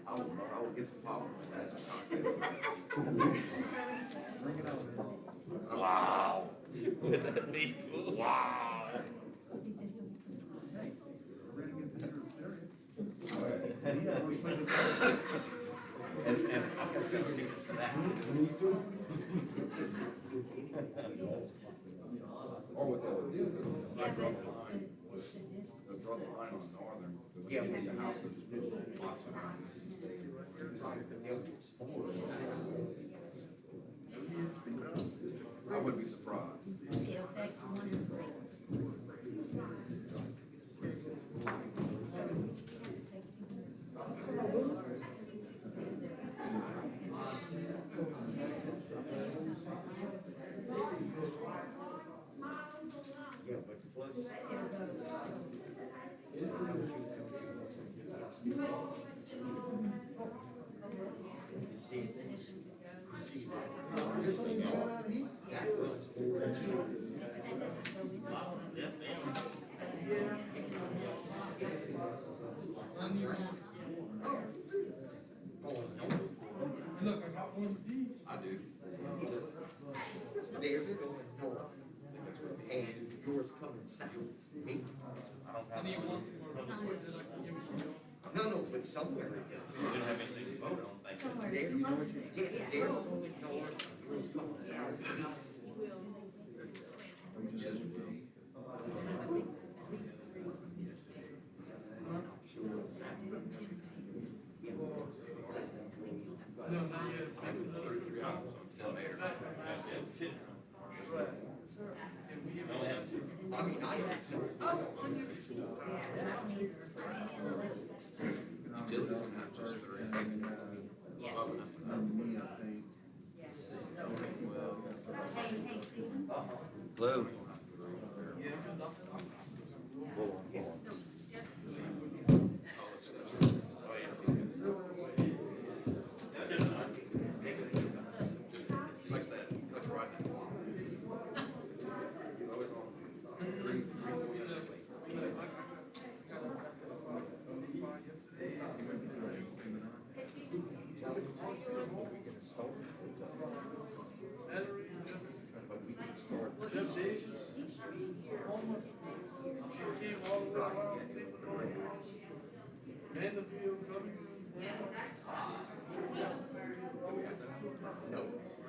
I will get some popcorn. That's wow. Wow. And I got some tickets for that. Or what they'll do, they'll draw the line. They'll draw the line on northern. Yeah, when the house would just build lots of houses. They'll get spoiled. I wouldn't be surprised. It affects 1 and 3. So we have to take 2 Yeah, but plus. Just like that was Look, I got one of these. I do. Theirs going north, and yours coming south. Me? I need one for that I can give it to you. No, but somewhere it does. Didn't have anything to vote on, thank you. somewhere Theirs, close there. yeah, theirs going north, yours coming south. Me. No, not yet. It's like another 3 hours. Tell Mayor. Can we give it? I mean, I don't know. Oh, on your, yeah, I don't either. I ain't in the legislature. Utilities gonna have just 3. Yeah. Above enough. Yeah. Hey, Stephen. Hello. Like that. That's right. He's always on 3, 4 years late. Jeff Davis. Came all the way around. Vanderbilt, No,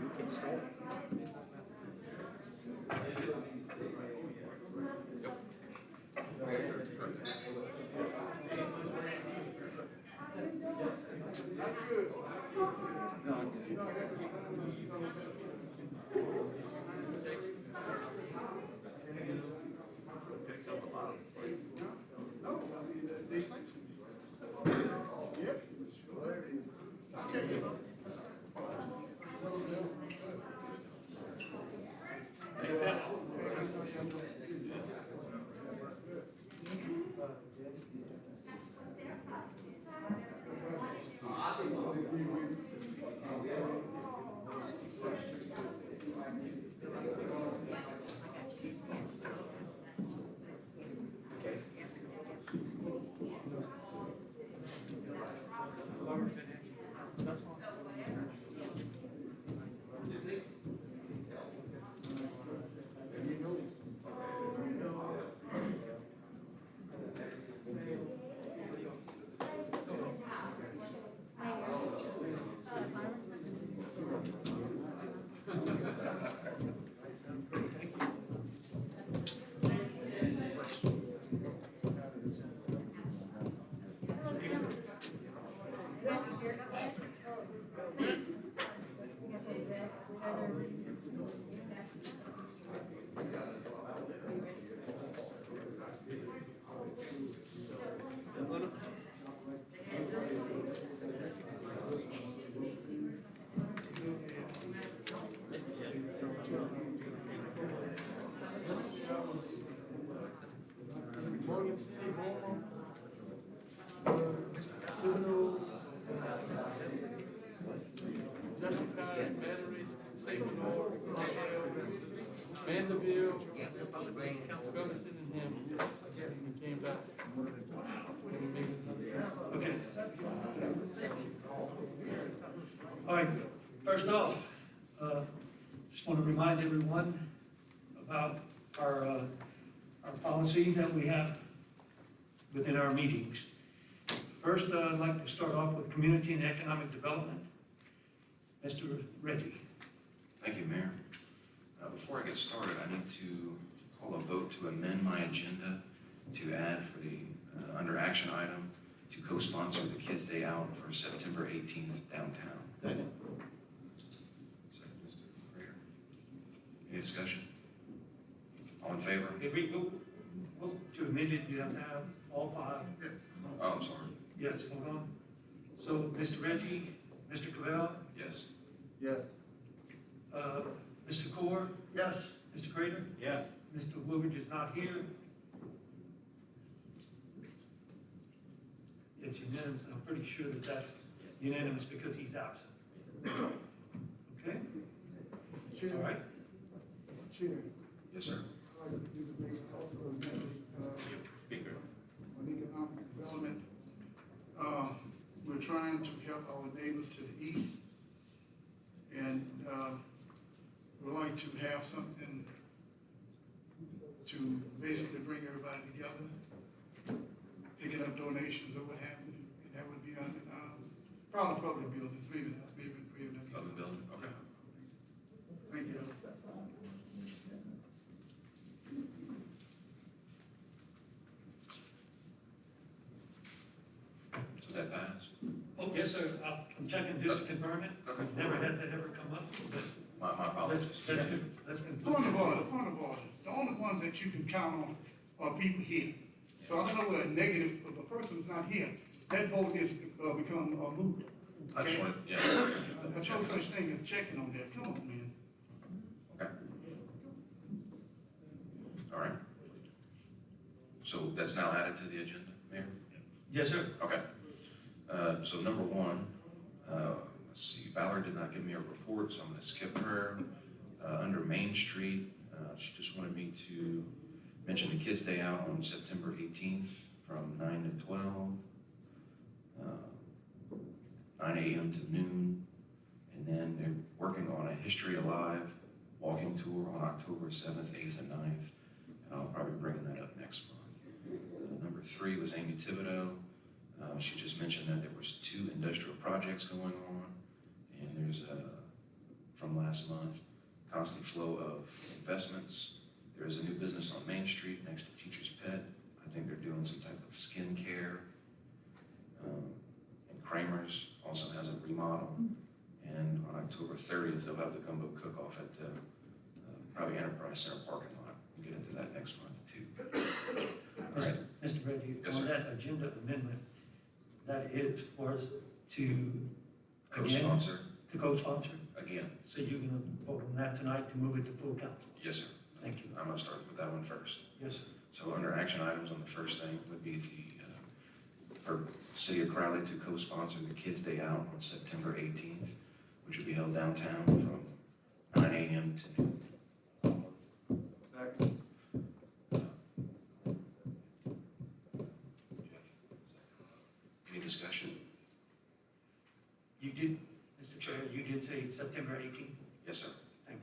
you can start. They sanctioned it. Yep. Morgan City, Beaumont. Juvenile. Jessica, Battery, Sacred North, Vanderbilt, Gunnison, and him. He came back. All right, first off, just want to remind everyone about our policy that we have within our meetings. First, I'd like to start off with community and economic development. Mr. Reggie. Thank you, Mayor. Before I get started, I need to call a vote to amend my agenda to add for the, under action item, to co-sponsor the Kids Day Out for September 18th downtown. Second, Mr. Prater. Any discussion? All in favor? If we go to amend it, you have to have all five. Oh, I'm sorry. Yes, hold on. So, Mr. Reggie, Mr. Cavell, Yes. Yes. Mr. Core, Yes. Mr. Prater, Yes. Mr. Woolridge is not here. It's unanimous, I'm pretty sure that that's unanimous because he's absent. Okay, Chair, all right? Chair, Yes, sir. I'd like to do the next also amendment, Speaker. on economic development. We're trying to help our neighbors to the east. And, we'd like to have something to basically bring everybody together, picking up donations or what have you, and that would be on, probably public buildings, maybe not. Public building, okay. Thank you. So that passed? Oh, yes, sir, I'm checking just to confirm it. Okay. Never had that ever come up, but My apologies. let's Point of conclude. order, point of order. The only ones that you can count on are people here. So I don't know what a negative, if a person's not here, that vote is, become a moot. I just wanted, yeah. There's no such thing as checking on that. Come on, man. Okay. All right. So that's now added to the agenda, Mayor? Yes, sir. Okay. So number one, let's see, Valerie did not give me a report, so I'm gonna skip her. Under Main Street, she just wanted me to mention the Kids Day Out on September 18th from 9 to 12. 9 a.m. to noon. And then they're working on a History Alive walking tour on October 7th, 8th, and 9th. And I'll probably bring that up next month. Number 3 was Amy Thibodeau. She just mentioned that there was 2 industrial projects going on, and there's from last month, constant flow of investments. There's a new business on Main Street next to Teacher's Pet. I think they're doing some type of skin care. And Kramer's also has a remodel, and on October 30th, they'll have the gumbo cook-off at the probably Enterprise Center parking lot. We'll get into that next month too. All right. Mr. Reggie, Yes, on sir. that agenda amendment, that is for us to, Co-sponsor to co-sponsor. again. So you're gonna vote on that tonight to move it to full council? Yes, sir. Thank you. I'm gonna start with that one first. Yes, sir. So under action items on the first thing would be for City of Crowley to co-sponsor the Kids Day Out on September 18th, which will be held downtown from 9 a.m. to noon. Any discussion? You did, Mr. Chair, you did say September 18th? Yes, sir. Thank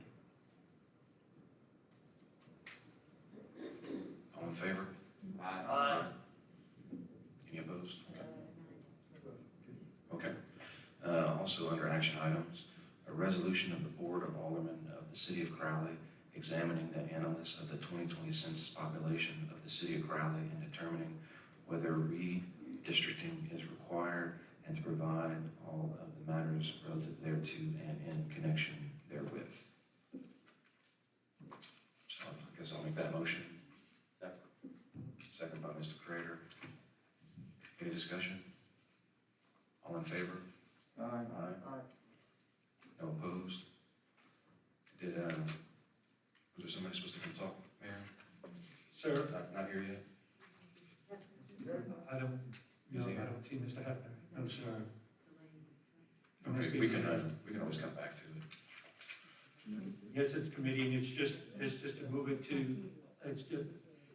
you. All in favor? Aye. Any opposed? Okay. Also under action items, a resolution of the Board of Aldermen of the City of Crowley examining the analysis of the 2020 census population of the City of Crowley and determining whether redistricting is required and to provide all of the matters relative thereto and in connection therewith. So I guess I'll make that motion. Second by Mr. Crater. Any discussion? All in favor? Aye. Aye. No opposed? Was there somebody supposed to come talk, Mayor? Sir, Not here yet? I don't see Mr. Hefner. No, sir. Okay, we can always come back to it. Yes, it's committee, and it's just to move it to,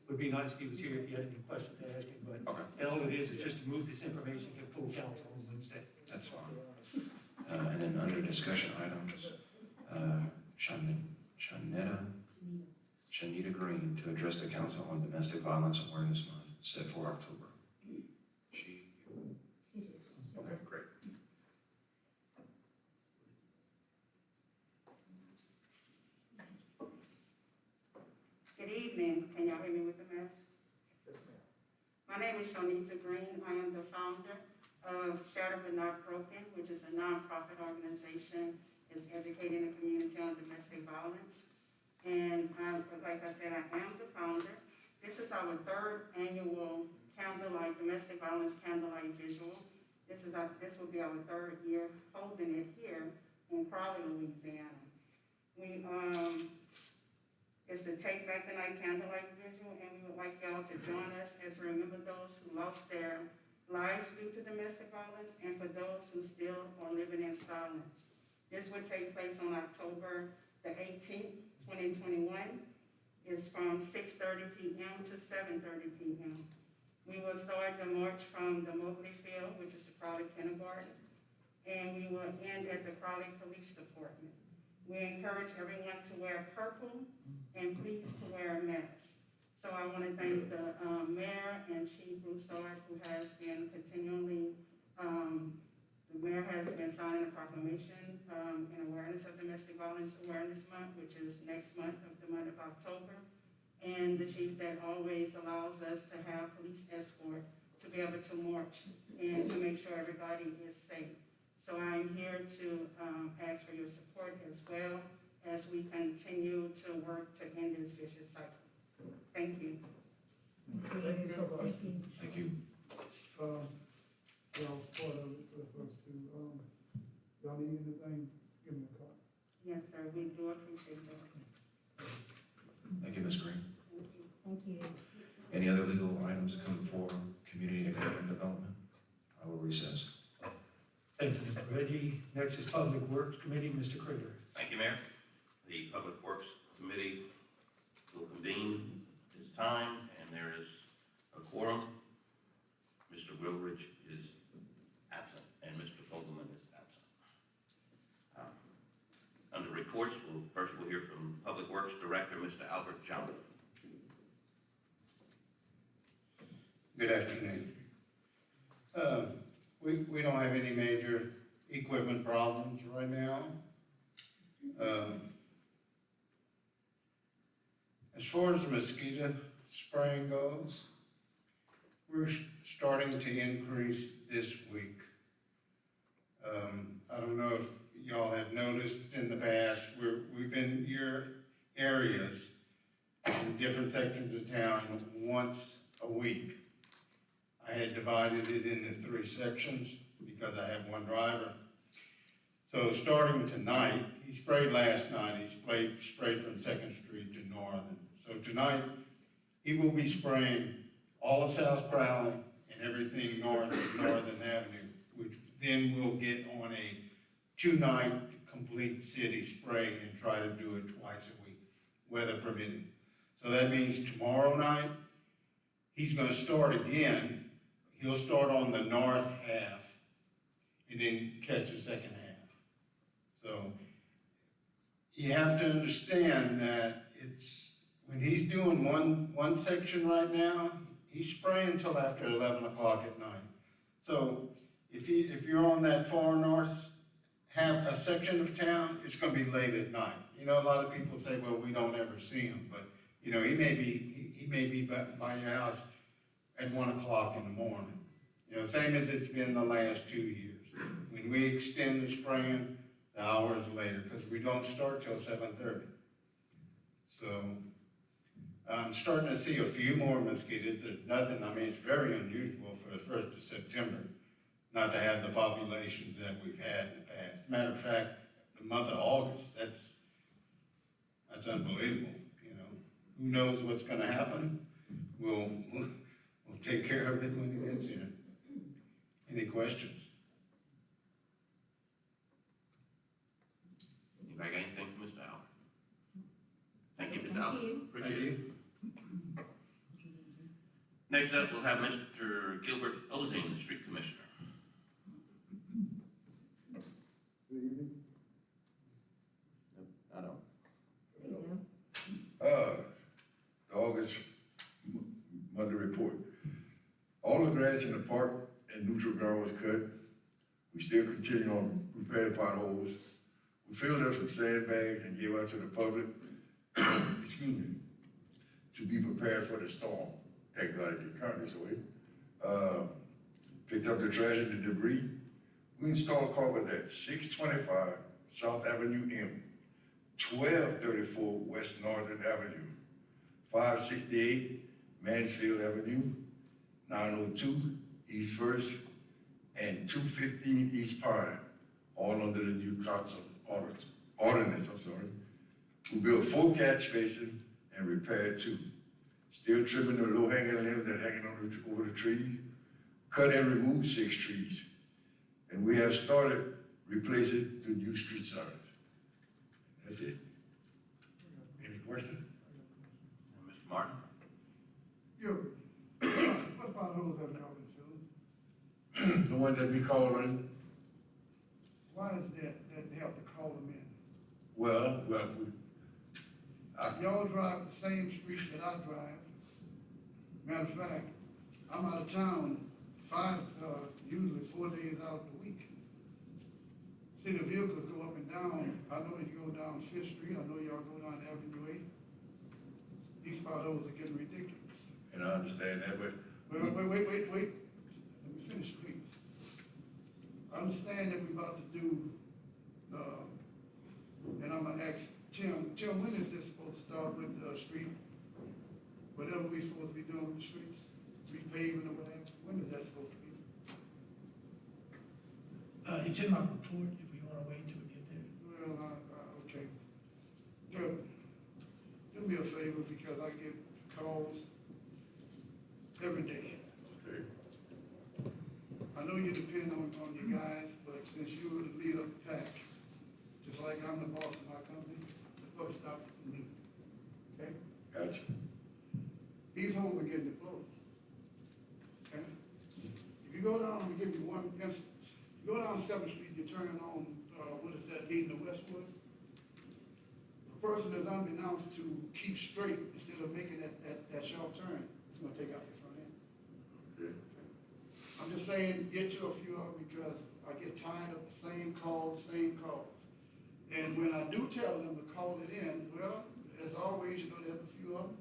would be nice if he was here if you had any questions to ask him, but Okay, all it is just to move this information to full council on Wednesday. that's fine. And then under discussion items, Shanita Green to address the council on Domestic Violence Awareness Month set for October. Okay, great. Good evening. Can y'all hear me with the mask? Yes, ma'am. My name is Shanita Green. I am the founder of Shatter But Not Broken, which is a nonprofit organization that's educating the community on domestic violence. And like I said, I am the founder. This is our third annual candlelight, domestic violence candlelight visual. This will be our third year holding it here in Crowley, Louisiana. It's the Take Back the Night candlelight visual, and we would like y'all to join us as we remember those who lost their lives due to domestic violence and for those who still are living in silence. This will take place on October the 18th, 2021. It's from 6:30 p.m. to 7:30 p.m. We will start the march from the Mobley Field, which is the Crowley Kindergarten, and we will end at the Crowley Police Department. We encourage everyone to wear purple and please to wear a mask. So I want to thank the mayor and Chief Broussard, who has been continually, the mayor has been signing a proclamation in awareness of Domestic Violence Awareness Month, which is next month of the month of October. And the chief that always allows us to have police escort to be able to march and to make sure everybody is safe. So I'm here to ask for your support as well as we continue to work to end this vicious cycle. Thank you. Thank you so much. Thank you. Y'all part of it for the folks too. Y'all need anything, give me a call. Yes, sir, we do appreciate that. Thank you, Ms. Green. Thank you. Any other legal items that come before community and economic development? I will recess. Thank you, Mr. Reggie. Next is Public Works Committee, Mr. Krieger. Thank you, Mayor. The Public Works Committee will convene this time, and there is a quorum. Mr. Wilridge is absent, and Mr. Fogelman is absent. Under reports, we'll hear from Public Works Director, Mr. Albert John. Good afternoon. We don't have any major equipment problems right now. As far as the mosquito spraying goes, we're starting to increase this week. I don't know if y'all have noticed in the past, we've been your areas in different sections of town once a week. I had divided it into 3 sections because I have one driver. So starting tonight, he sprayed last night, he sprayed from 2nd Street to Northern. So tonight, he will be spraying all of South Crowley and everything north of Northern Avenue, which then we'll get on a 2-night complete city spray and try to do it twice a week, weather permitting. So that means tomorrow night, he's gonna start again. He'll start on the north half and then catch the second half. So you have to understand that when he's doing one section right now, he's spraying until after 11 o'clock at night. So if you're on that far north half, a section of town, it's gonna be late at night. You know, a lot of people say, well, we don't ever see him, but you know, he may be by your house at 1 o'clock in the morning. You know, same as it's been the last 2 years. When we extend the spraying, the hours later, because we don't start till 7:30. So I'm starting to see a few more mosquitoes. There's nothing, I mean, it's very unusual for the 1st of September not to have the populations that we've had in the past. Matter of fact, the month of August, that's unbelievable, you know. Who knows what's gonna happen? We'll take care of it when it gets here. Any questions? Anybody got anything for Mr. Albert? Thank you, Mr. Albert. Appreciate Thank it. you. Next up, we'll have Mr. Gilbert Ozin, the Street Commissioner. the ground was cut. We still continue on repairing potholes. We filled up some sandbags and gave out to the public, excuse me, to be prepared for the storm. Thank God it didn't come this way. Picked up the trash and the debris. We installed culvert at 625 South Avenue M, 1234 West Northern Avenue, 568 Mansfield Avenue, 902 East First, and 215 East Pine, all under the new council ordinance, We built 4 catch basins and repaired 2. Still trimming the low hanging limbs that hanging over the trees. Cut and removed 6 trees. And we have started replacing the new street signs. That's it. Any questions? Mr. Martin? What about those that y'all been filling? The one that we call on, Why is that they have to call them in? well, Y'all drive the same streets that I drive. Matter of fact, I'm out of town usually 4 days out of the week. See, the vehicles go up and down. I know that you go down Fifth Street. I know y'all go down Avenue 8. These potholes are getting ridiculous. and I understand that, but Wait. Let me finish, please. I understand that we're about to do, and I'm gonna ask Tim, when is this supposed to start with the street? Whatever we supposed to be doing with the streets, repaving or whatever, when is that supposed to be? It's in my report, if we wanna wait till we get there. Well, okay. Good. Do me a favor, because I get calls every day. okay. I know you depend on your guys, but since you're the leader of the pack, just like I'm the boss of my company, the buck stops with me. Okay? Gotcha. These holes are getting closed. Okay? If you go down, I'm gonna give you one instance. You go down 7th Street, you're turning on, what is that, leading to Westwood? The person is unbeknownst to keep straight instead of making that sharp turn, it's gonna take out your front end. Okay. I'm just saying, get to a few of them because I get tired of the same calls. And when I do tell them to call it in, well, as always, you know, there's a few of them.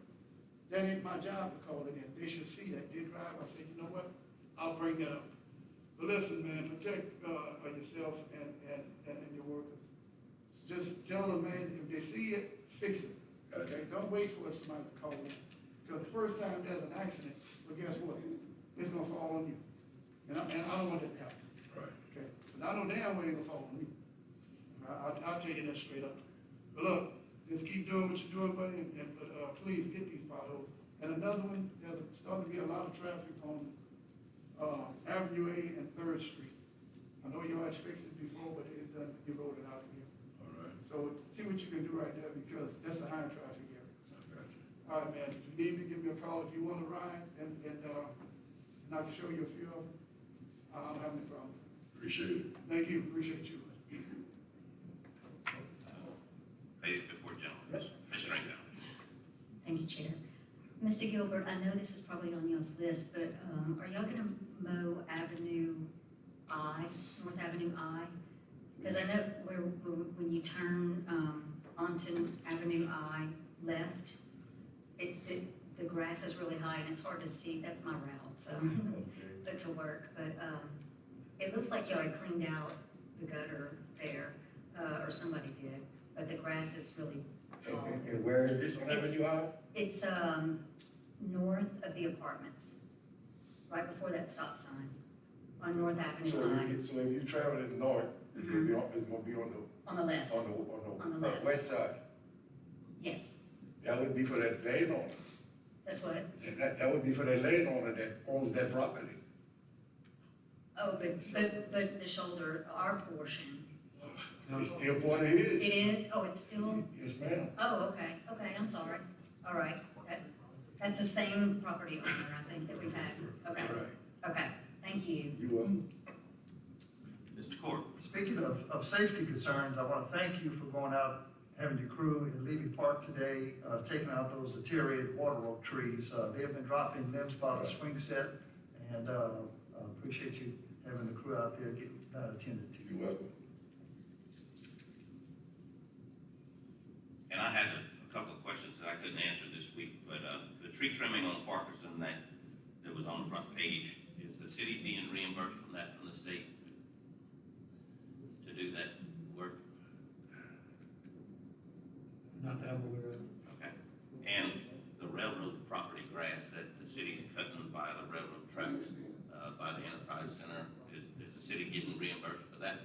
That ain't my job to call it in. They should see that. They drive, I say, you know what? I'll bring that up. But listen, man, protect yourself and your workers. Just tell them, man, if they see it, fix it. Okay? Don't wait for somebody to call in. Because the first time there's an accident, well, guess what? It's gonna fall on you. And I don't want that to happen. Right. Okay? But I know damn well it's gonna fall on me. I'll tell you that straight up. But look, just keep doing what you're doing, buddy, but please get these potholes. And another one, there's starting to be a lot of traffic on Avenue A and 3rd Street. I know you had fixed it before, but it done, you rolled it out again. All right. So see what you can do right there, because that's the high traffic area. I got you. All right, man, if you need me, give me a call if you want to ride, and I can show you a few of them. I don't have any problem. Appreciate it. Thank you, appreciate you. Ladies before gentlemen, Ms. Stringfellow. Thank you, Chair. Mr. Gilbert, I know this is probably on y'all's list, but are y'all gonna mow Avenue I, North Avenue I? Because I know when you turn onto Avenue I left, the grass is really high and it's hard to see. That's my route, so to work. But it looks like y'all had cleaned out the gutter there, or somebody did. But the grass is really tall. And where is this on Avenue I? It's north of the apartments, right before that stop sign, on North Avenue So I, if you're traveling north, it's gonna be on on the left, on the left. west side. Yes, That would be for that landowner. that's what, That would be for that landowner that owns that property. oh, but the shoulder, our portion, It's still part of his. it is, oh, it's still, Yes, ma'am. oh, okay, I'm sorry, all right, that's the same property owner, I think, that we've had, okay, Right. okay, thank you. You welcome. Mr. Court. Speaking of safety concerns, I want to thank you for going out, having your crew in Levy Park today, taking out those deteriorated water oak trees. They have been dropping limbs by the swing set, and appreciate you having the crew out there get that attended to. You're welcome. And I had a couple of questions that I couldn't answer this week, but, the tree trimming on Parkinson that was on the front page, is the city being reimbursed from that from the state to do that work? Not that I'm aware of. Okay. And the railroad property grass that the city's cutting by the railroad tracks, by the Enterprise Center, is the city getting reimbursed for that?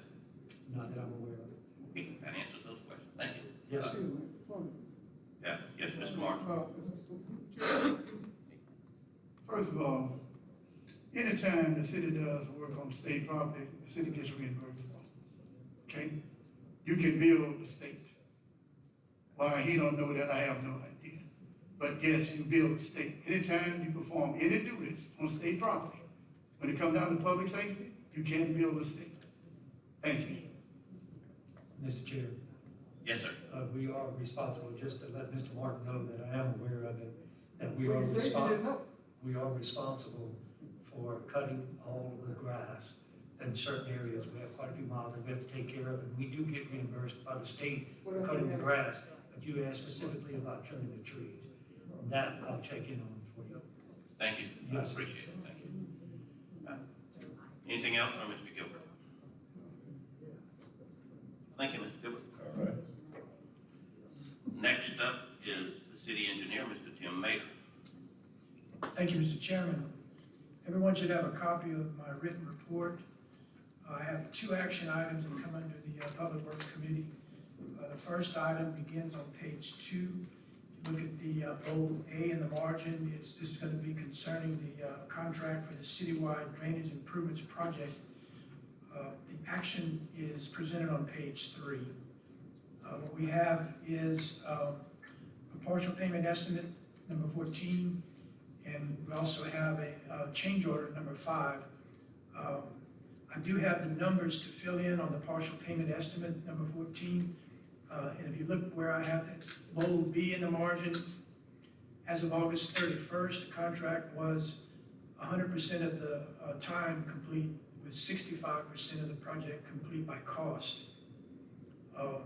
Not that I'm aware of. Okay, that answers those questions. Thank you. Yes, sir. Yeah, yes, Mr. Martin? First of all, anytime the city does work on state property, the city gets reimbursed for it. Okay? You can bill the state. Why he don't know that, I have no idea. But yes, you bill the state. Anytime you perform any duties on state property, when it comes down to public safety, you can bill the state. Thank you. Mr. Chair, Yes, sir. we are responsible, just to let Mr. Martin know that I am aware of it, that we are responsible. We are responsible for cutting all of the grass in certain areas. We have quite a few miles that we have to take care of, and we do get reimbursed by the state for cutting the grass. But you asked specifically about trimming the trees. That I'll check in on for you. Thank you. I Yes. appreciate it. Thank you. Anything else from Mr. Gilbert? Thank you, Mr. Gilbert. All right. Next up is the city engineer, Mr. Tim Mater. Thank you, Mr. Chairman. Everyone should have a copy of my written report. I have 2 action items that come under the Public Works Committee. The first item begins on page 2. Look at the bold A in the margin. This is going to be concerning the contract for the citywide drainage improvements project. The action is presented on page 3. What we have is a partial payment estimate, number 14, and we also have a change order, number 5. I do have the numbers to fill in on the partial payment estimate, number 14. And if you look where I have that bold B in the margin, as of August 31st, the contract was 100% of the time complete, with 65% of the project complete by cost. The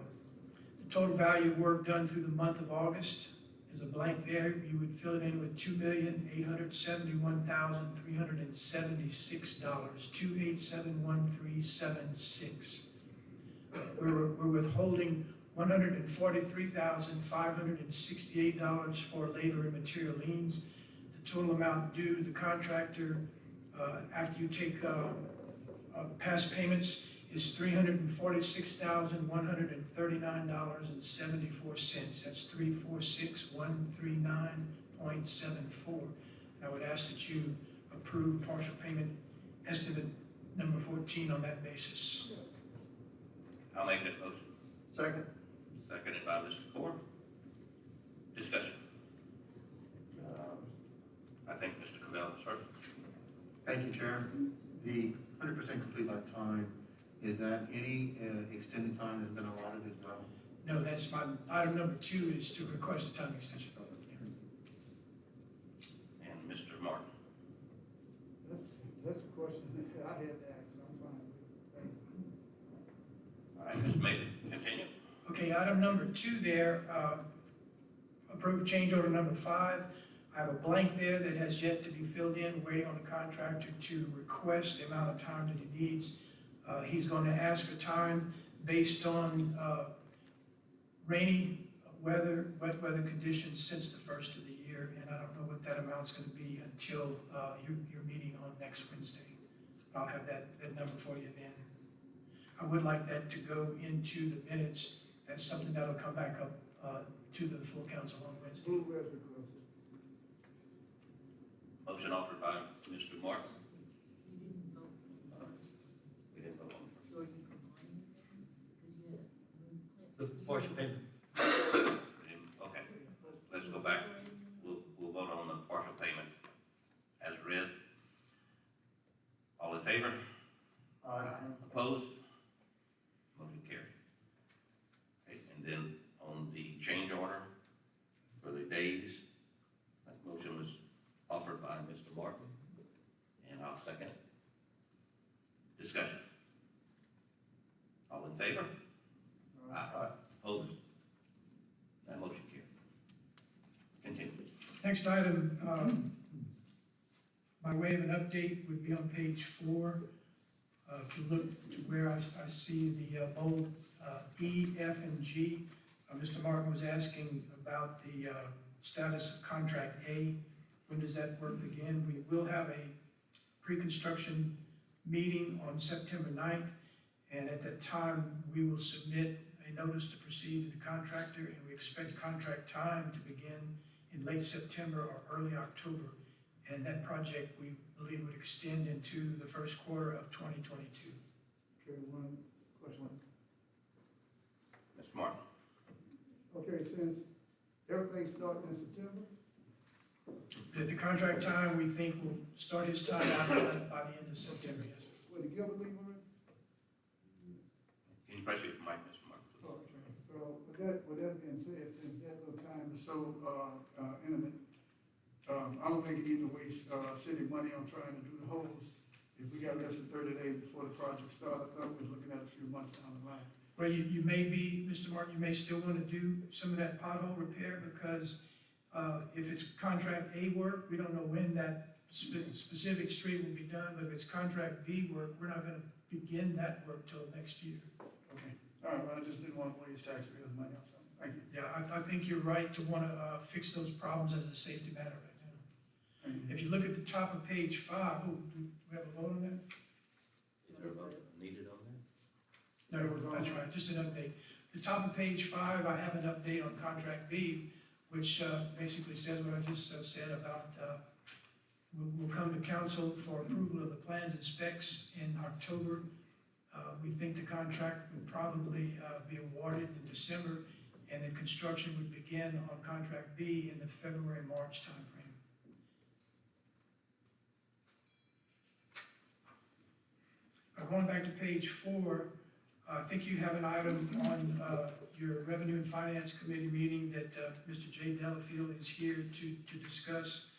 total value of work done through the month of August is a blank there. You would fill it in with $2,871,376, $2,871,376. We're withholding $143,568 for labor and material liens. The total amount due to the contractor after you take past payments is $346,139.74. That's 346,139.74. I would ask that you approve partial payment estimate number 14 on that basis. I'll make that motion. Second. Seconded by Mr. Ford. Discussion. I think Mr. Cavell is first. Thank you, Chair. The 100% complete by time, is that any extended time has been allotted as well? No, that's my, item number 2 is to request a time extension. And Mr. Martin. That's a question I had to ask, I'm fine with it. All right, Mr. Mater, continue. Okay, item number 2 there, approved change order number 5. I have a blank there that has yet to be filled in, waiting on the contractor to request the amount of time that he needs. He's going to ask for time based on rainy weather, wet weather conditions since the first of the year, and I don't know what that amount's going to be until your meeting on next Wednesday. I'll have that number for you then. I would like that to go into the minutes. That's something that'll come back up to the full council on Wednesday. Motion offered by Mr. Martin. We didn't vote on it. So are you combining them? Because you had The partial payment. Okay, let's go back. We'll vote on the partial payment as read. All in favor? Opposed? Motion carried. Okay, and then on the change order for the days, that motion was offered by Mr. Martin. And I Next item, by way of an update, would be on page 4. If you look to where I see the bold E, F, and G, Mr. Martin was asking about the status of contract A. When does that work begin? We will have a pre-construction meeting on September 9th, and at that time, we will submit a notice to proceed to the contractor, and we expect contract time to begin in late September or early October. And that project, we believe, would extend into the first quarter of 2022. Okay, one question. Mr. Martin? Okay, since everything started in September, The contract time, we think, will start its time out by the end of September, yes. will the Gilbert leave already? Can you press your mic, Mr. Martin, please? Okay, so with that being said, since that little time is so, intimate, I don't think you need to waste, city money on trying to do the holes. If we got less than 30 days before the project started, I thought we was looking at a few months down the line. Well, you may be, Mr. Martin, you may still want to do some of that pothole repair, because if it's contract A work, we don't know when that specific street will be done, but if it's contract B work, we're not gonna begin that work till next year. Okay, all right, well, I just didn't want to waste taxpayers' money on something. Thank you. Yeah, I think you're right to want to fix those problems as a safety matter right now. Thank you. If you look at the top of page 5, do we have a vote on that? Is there a vote needed on that? No, that's right, just an update. The top of page 5, I have an update on contract B, which basically says what I just said about, we'll come to council for approval of the plans and specs in October. We think the contract would probably be awarded in December, and then construction would begin on contract B in the February-March timeframe. Going back to page 4, I think you have an item on your Revenue and Finance Committee meeting that Mr. Jay Delafield is here to discuss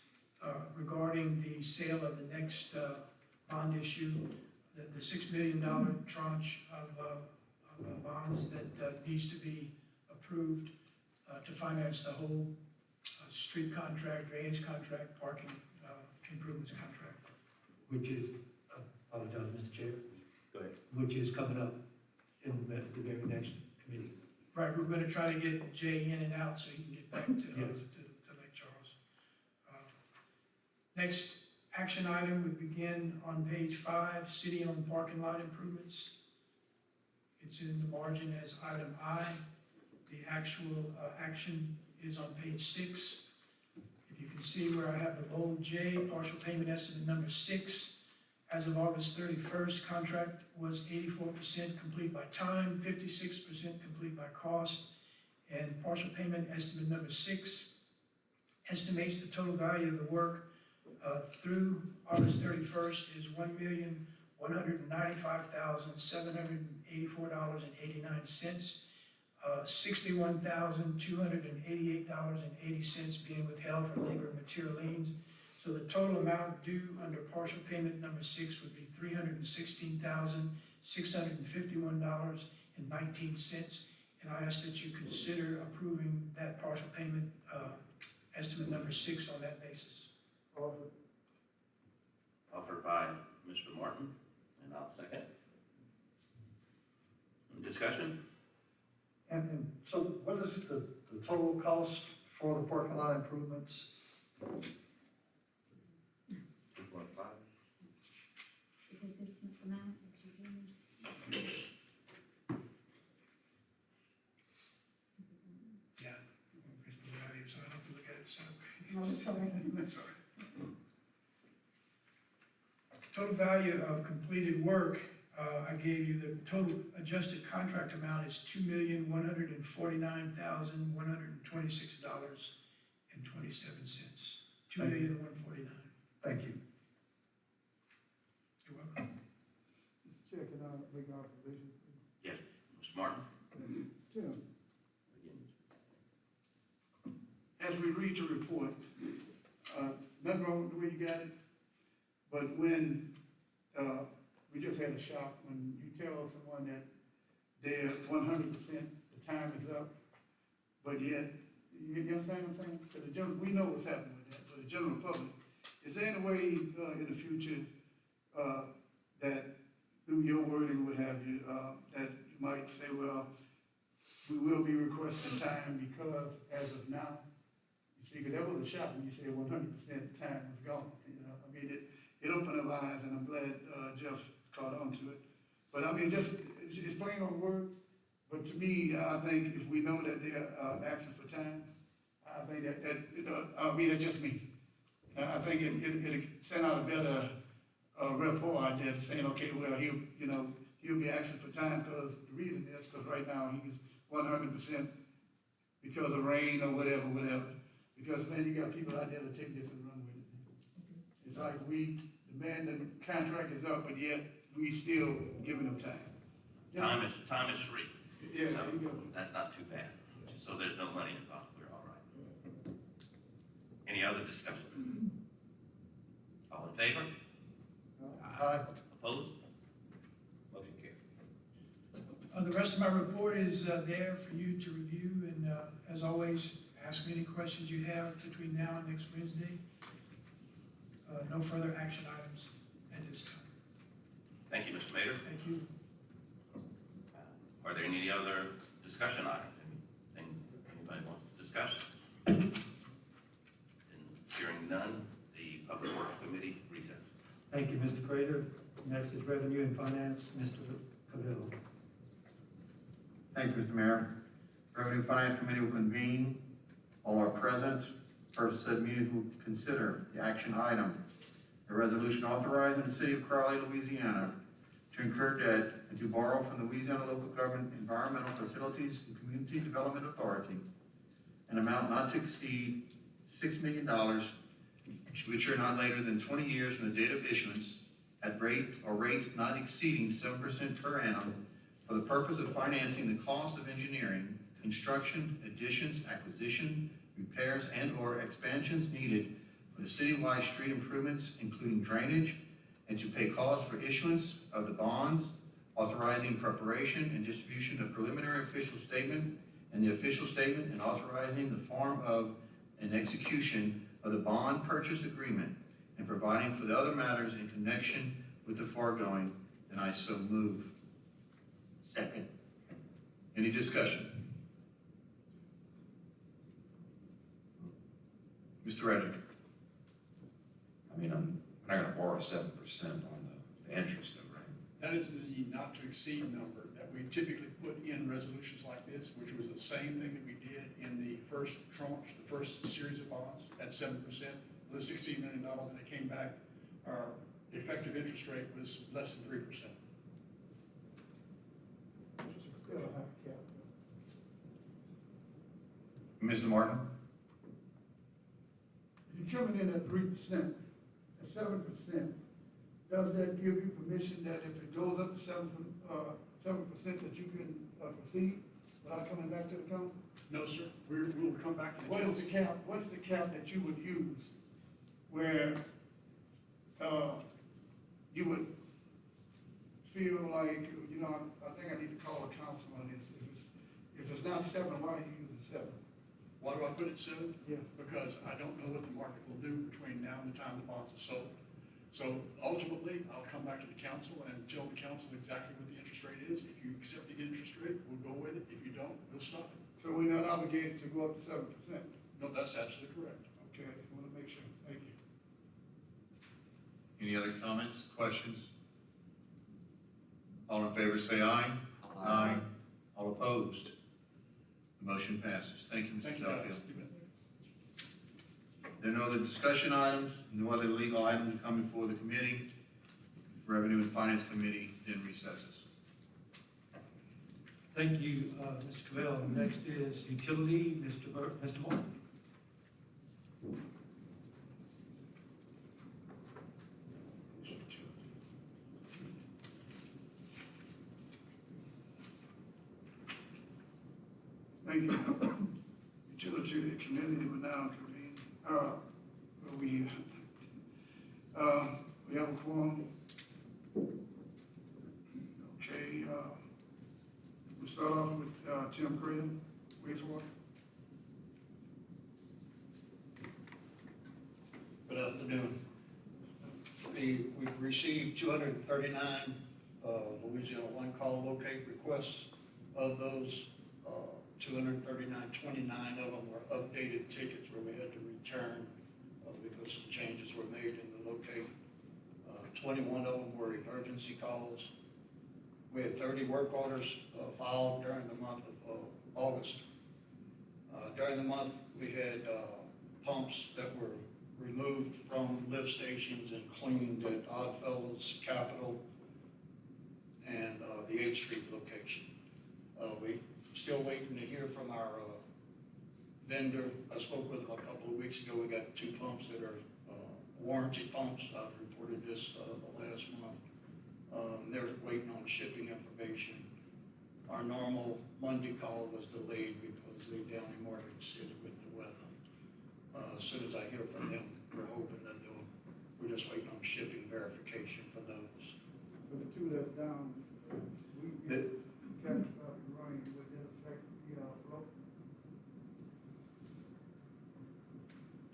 regarding the sale of the next bond issue, the $6 million tranche of bonds that needs to be approved to finance the whole street contract, drainage contract, parking improvements contract. Which is, apologize, Mr. Chair, Go ahead. which is coming up in the very next committee. Right, we're gonna try to get Jay in and out so he can get back to Lake Charles. Next action item would begin on page 5, city-owned parking lot improvements. It's in the margin as item I. The actual action is on page 6. If you can see where I have the bold J, partial payment estimate number 6. As of August 31st, contract was 84% complete by time, 56% complete by cost, and partial payment estimate number 6 estimates the total value of the work through August 31st is $1,195,784.89, $61,288.80 being withheld for labor and material liens. So the total amount due under partial payment number 6 would be $316,651.19. And I ask that you consider approving that partial payment estimate number 6 on that basis. Offered by Mr. Martin, and I'll second. Any discussion? And so what is the total cost for the parking lot improvements? 2.5. Is it this amount that you do? Yeah. So I don't have to look at it, so. No, it's all right. That's all right. Total value of completed work, I gave you the total adjusted contract amount is $2,149,126.27. $2,149,000. Thank you. You're welcome. Mr. Chair, can I make an observation? Yes, Mr. Martin? Tim, Again. as we read your report, nothing wrong with the way you got it, but when, we just had a shock when you tell someone that they're 100%, the time is up, but yet, you understand what I'm saying? Because we know what's happening. that, for the general public, is there any way, in the future, that through your wording would have you, that you might say, well, we will be requesting time because as of now, you see, because that was a shock when you said 100% time was gone, you know, I mean, it opened our eyes, and I'm glad, Jeff caught on to it. But I mean, just, it's plain on words, but to me, I think if we know that they're, asking for time, I think I mean, that's just me. I think it'll send out a better, rapport out there saying, okay, well, he'll be asking for time, because the reason is, because right now, he's 100% because of rain or whatever. Because, man, you got people out there to take this and run with it. It's like the contract is up, but yet we still giving them time. Time is free. Yeah, So there you go. that's not too bad. So there's no money involved. We're all right. Any other discussion? All in favor? Aye. Opposed? Motion carried. The rest of my report is there for you to review, and as always, ask me any questions you have between now and next Wednesday. No further action items at this time. Thank you, Mr. Mayor. Thank you. Are there any other discussion items? Anything anybody wants to discuss? And hearing none, the Public Works Committee recess. Thank you, Mr. Prater. Next is Revenue and Finance, Mr. Cavillo. Thank you, Mr. Mayor. Revenue and Finance Committee will convene. All are present. First, said meeting will consider the action item, a resolution authorizing the City of Crowley, Louisiana, to incur debt and to borrow from the Louisiana Local Government Environmental Facilities and Community Development Authority an amount not to exceed $6 million, which are not later than 20 years from the date of issuance, at rates not exceeding 7% per annum, for the purpose of financing the cost of engineering, construction, additions, acquisition, repairs, and/or expansions needed for the citywide street improvements, including drainage, and to pay costs for issuance of the bonds, authorizing preparation and distribution of preliminary official statement and the official statement, and authorizing the form of an execution of the bond purchase agreement, and providing for the other matters in connection with the foregoing, then I so move. Second. Any discussion? Mr. Reddick. I mean, I'm not gonna borrow 7% on the interest though, right? That is the not to exceed number that we typically put in resolutions like this, which was the same thing that we did in the first tranche, the first series of bonds at 7%, with $16 million, and it came back, our effective interest rate was less than 3%. Mr. Martin? If you're coming in at 3%, at 7%, does that give you permission that if it goes up to 7%, that you can proceed without coming back to the council? No, sir, we will come back to the What council. is the cap that you would use where, you would feel like, you know, I think I need to call a council on this. If it's not 7, why are you using 7? Why do I put it 7? Yeah. Because I don't know what the market will do between now and the time the bonds are sold. So ultimately, I'll come back to the council and tell the council exactly what the interest rate is. If you accept the interest rate, we'll go with it. If you don't, we'll stop it. So we're not obligated to go up to 7%? No, that's absolutely correct. Okay, I just want to make sure. Thank you. Any other comments, questions? All in favor say aye. Aye. All opposed? The motion passes. Thank you, Thank Mr. you, Delafield. guys. There are no other discussion items, no other legal items coming before the committee. Revenue and Finance Committee then recesses. Thank you, Mr. Cavillo. Next is Utility, Mr. Moore. Thank you. Utility Committee will now convene. We have a quorum. Okay, we'll start off with Tim Creighton, wastewater. Good afternoon. We received 239 Louisiana One Call Locate requests. Of those 239, 29 of them were updated tickets where we had to return because some changes were made in the locate. 21 of them were emergency calls. We had 30 work orders filed during the month of August. During the month, we had pumps that were removed from lift stations and cleaned at Oddfellows, Capitol, and the 8th Street location. We still waiting to hear from our vendor. I spoke with him a couple of weeks ago. We got 2 pumps that are warranty pumps. I've reported this the last month. They're waiting on shipping information. Our normal Monday call was delayed because they're down in Morgan City with the weather. As soon as I hear from them, we're hoping that we're just waiting on shipping verification for those. For the 2 that's down, we get catastrophic rain, would that affect the flow?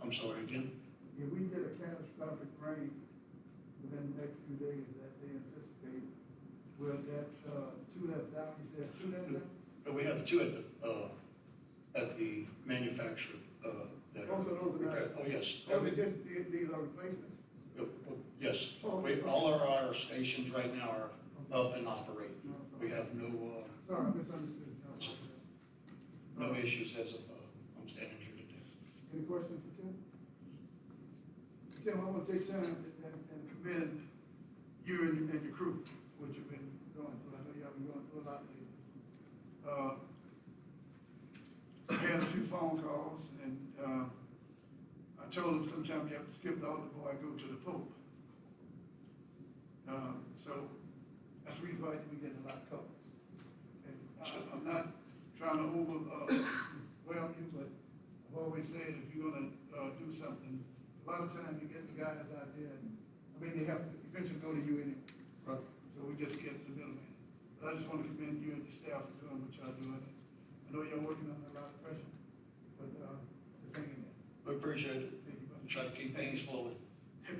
I'm sorry, again? If we get a catastrophic rain within the next few days that they anticipate, will that, 2 that's down, you said 2 that's down? We have 2 at the manufacturer that are. Also, those are not. Oh, yes. Oh, these are replacements? Yes, Oh, all our stations right now are up and operating. We have no, Sorry, I misunderstood. no issues as of, I'm standing here today. Any questions for Tim? Tim, I want to take time and commend you and your crew for what you've been going through. I know y'all been going through a lot lately. I had a few phone calls, and I told them sometimes you have to skip the altar before I go to the Pope. So that's the reason why we get a lot of calls. Okay? I'm not trying to overwhelm you, but I've always said if you're gonna do something, a lot of times you get the guys out there, and, I mean, they have to eventually go to you anyway. Right. So we just get the middleman. But I just want to commend you and your staff for doing what y'all doing. I know you're working under a lot of pressure, but just hang in there. We appreciate it. We try to keep things flowing.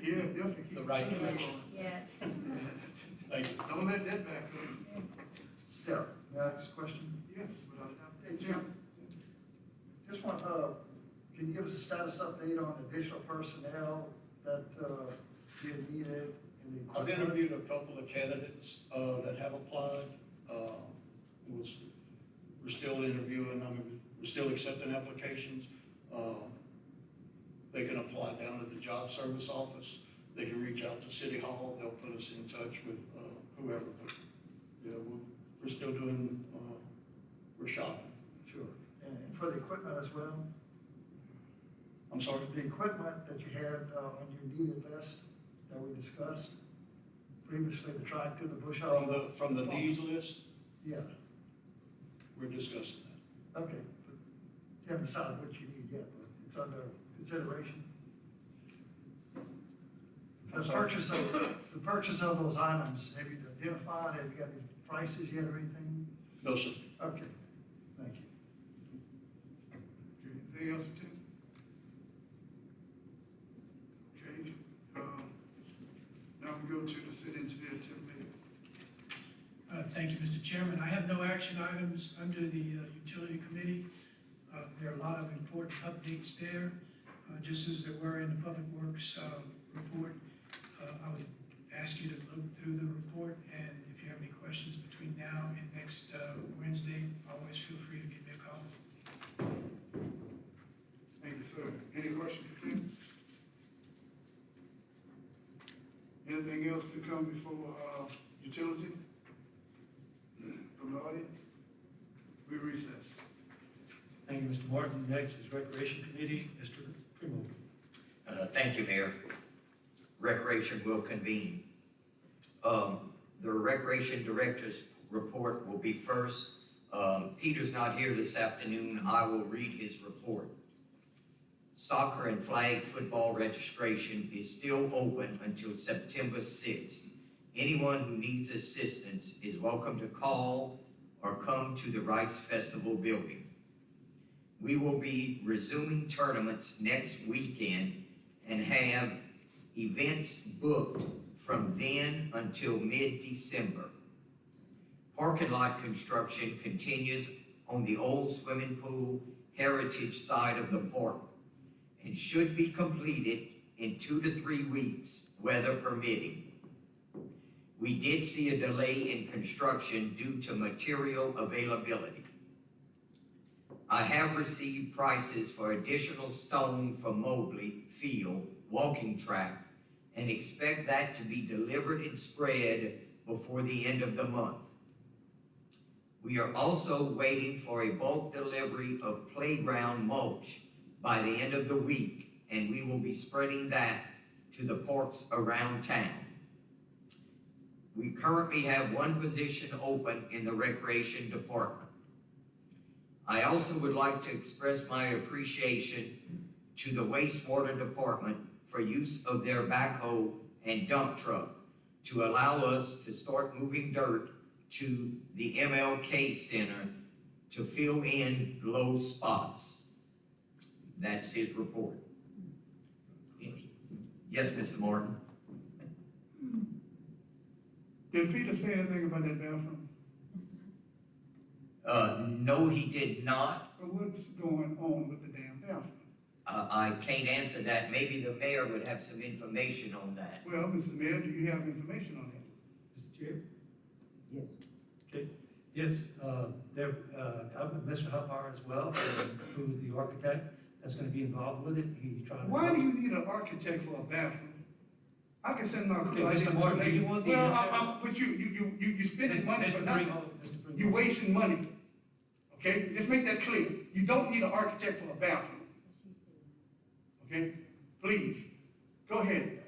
Yeah, definitely. Keep The right it direction. Yes. Thank you. Don't let that back up. Steph, next question. Yes, without a doubt. Hey, Jim, just want, can you give us a status update on additional personnel that you needed in the? I've interviewed a couple of candidates that have applied. We're still interviewing, we're still accepting applications. They can apply down at the job service office. They can reach out to City Hall. They'll put us in touch with whoever. But yeah, we're still doing, we're shopping. Sure. And for the equipment as well? I'm sorry? The equipment that you had on your needed list that we discussed previously, the tractor, the bush hog. From the needs list, Yeah, we're discussing that. okay. But you haven't decided what you need yet, but it's under consideration. The purchase of those items, have you identified, have you got any prices yet or anything? No, sir. Okay, thank you. Okay, anything else for Tim? Okay, now we go to the city engineer, Tim Mayor. Thank you, Mr. Chairman. I have no action items under the utility committee. There are a lot of important updates there, just as there were in the Public Works report. I would ask you to look through the report, and if you have any questions between now and next Wednesday, always feel free to give me a call. Thank you, sir. Any questions for Tim? Anything else to come before utility? From the audience? We recess. Thank you, Mr. Martin. Next is Recreation Committee, Mr. Primo. Thank you, Mayor. Recreation will convene. The Recreation Director's report will be first. Peter's not here this afternoon. I will read his report. Soccer and flag football registration is still open until September 6th. Anyone who needs assistance is welcome to call or come to the Rice Festival building. We will be resuming tournaments next weekend and have events booked from then until mid-December. Parking lot construction continues on the old swimming pool heritage side of the park and should be completed in 2 to 3 weeks, weather permitting. We did see a delay in construction due to material availability. I have received prices for additional stone for Mobley Field walking track and expect that to be delivered and spread before the end of the month. We are also waiting for a bulk delivery of playground mulch by the end of the week, and we will be spreading that to the parks around town. We currently have 1 position open in the recreation department. I also would like to express my appreciation to the wastewater department for use of their backhoe and dump truck to allow us to start moving dirt to the MLK Center to fill in low spots. That's his report. Yes, Mr. Martin? Did Peter say anything about that bathroom? No, he did not. But what's going on with the damn bathroom? I can't answer that. Maybe the mayor would have some information on that. Well, Mr. Mayor, do you have information on that? Mr. Chair? Yes. Okay, yes, Mr. Hubbard as well, who's the architect that's gonna be involved with it, he's trying to. Why do you need an architect for a bathroom? I can send my crew out Okay, there Mr. Martin, to do you want the Well, answer? but you spending money for Mr. nothing. Mr. Primo. You wasting money. Okay, just make that clear. You don't need an architect for a bathroom. Okay, please, go ahead.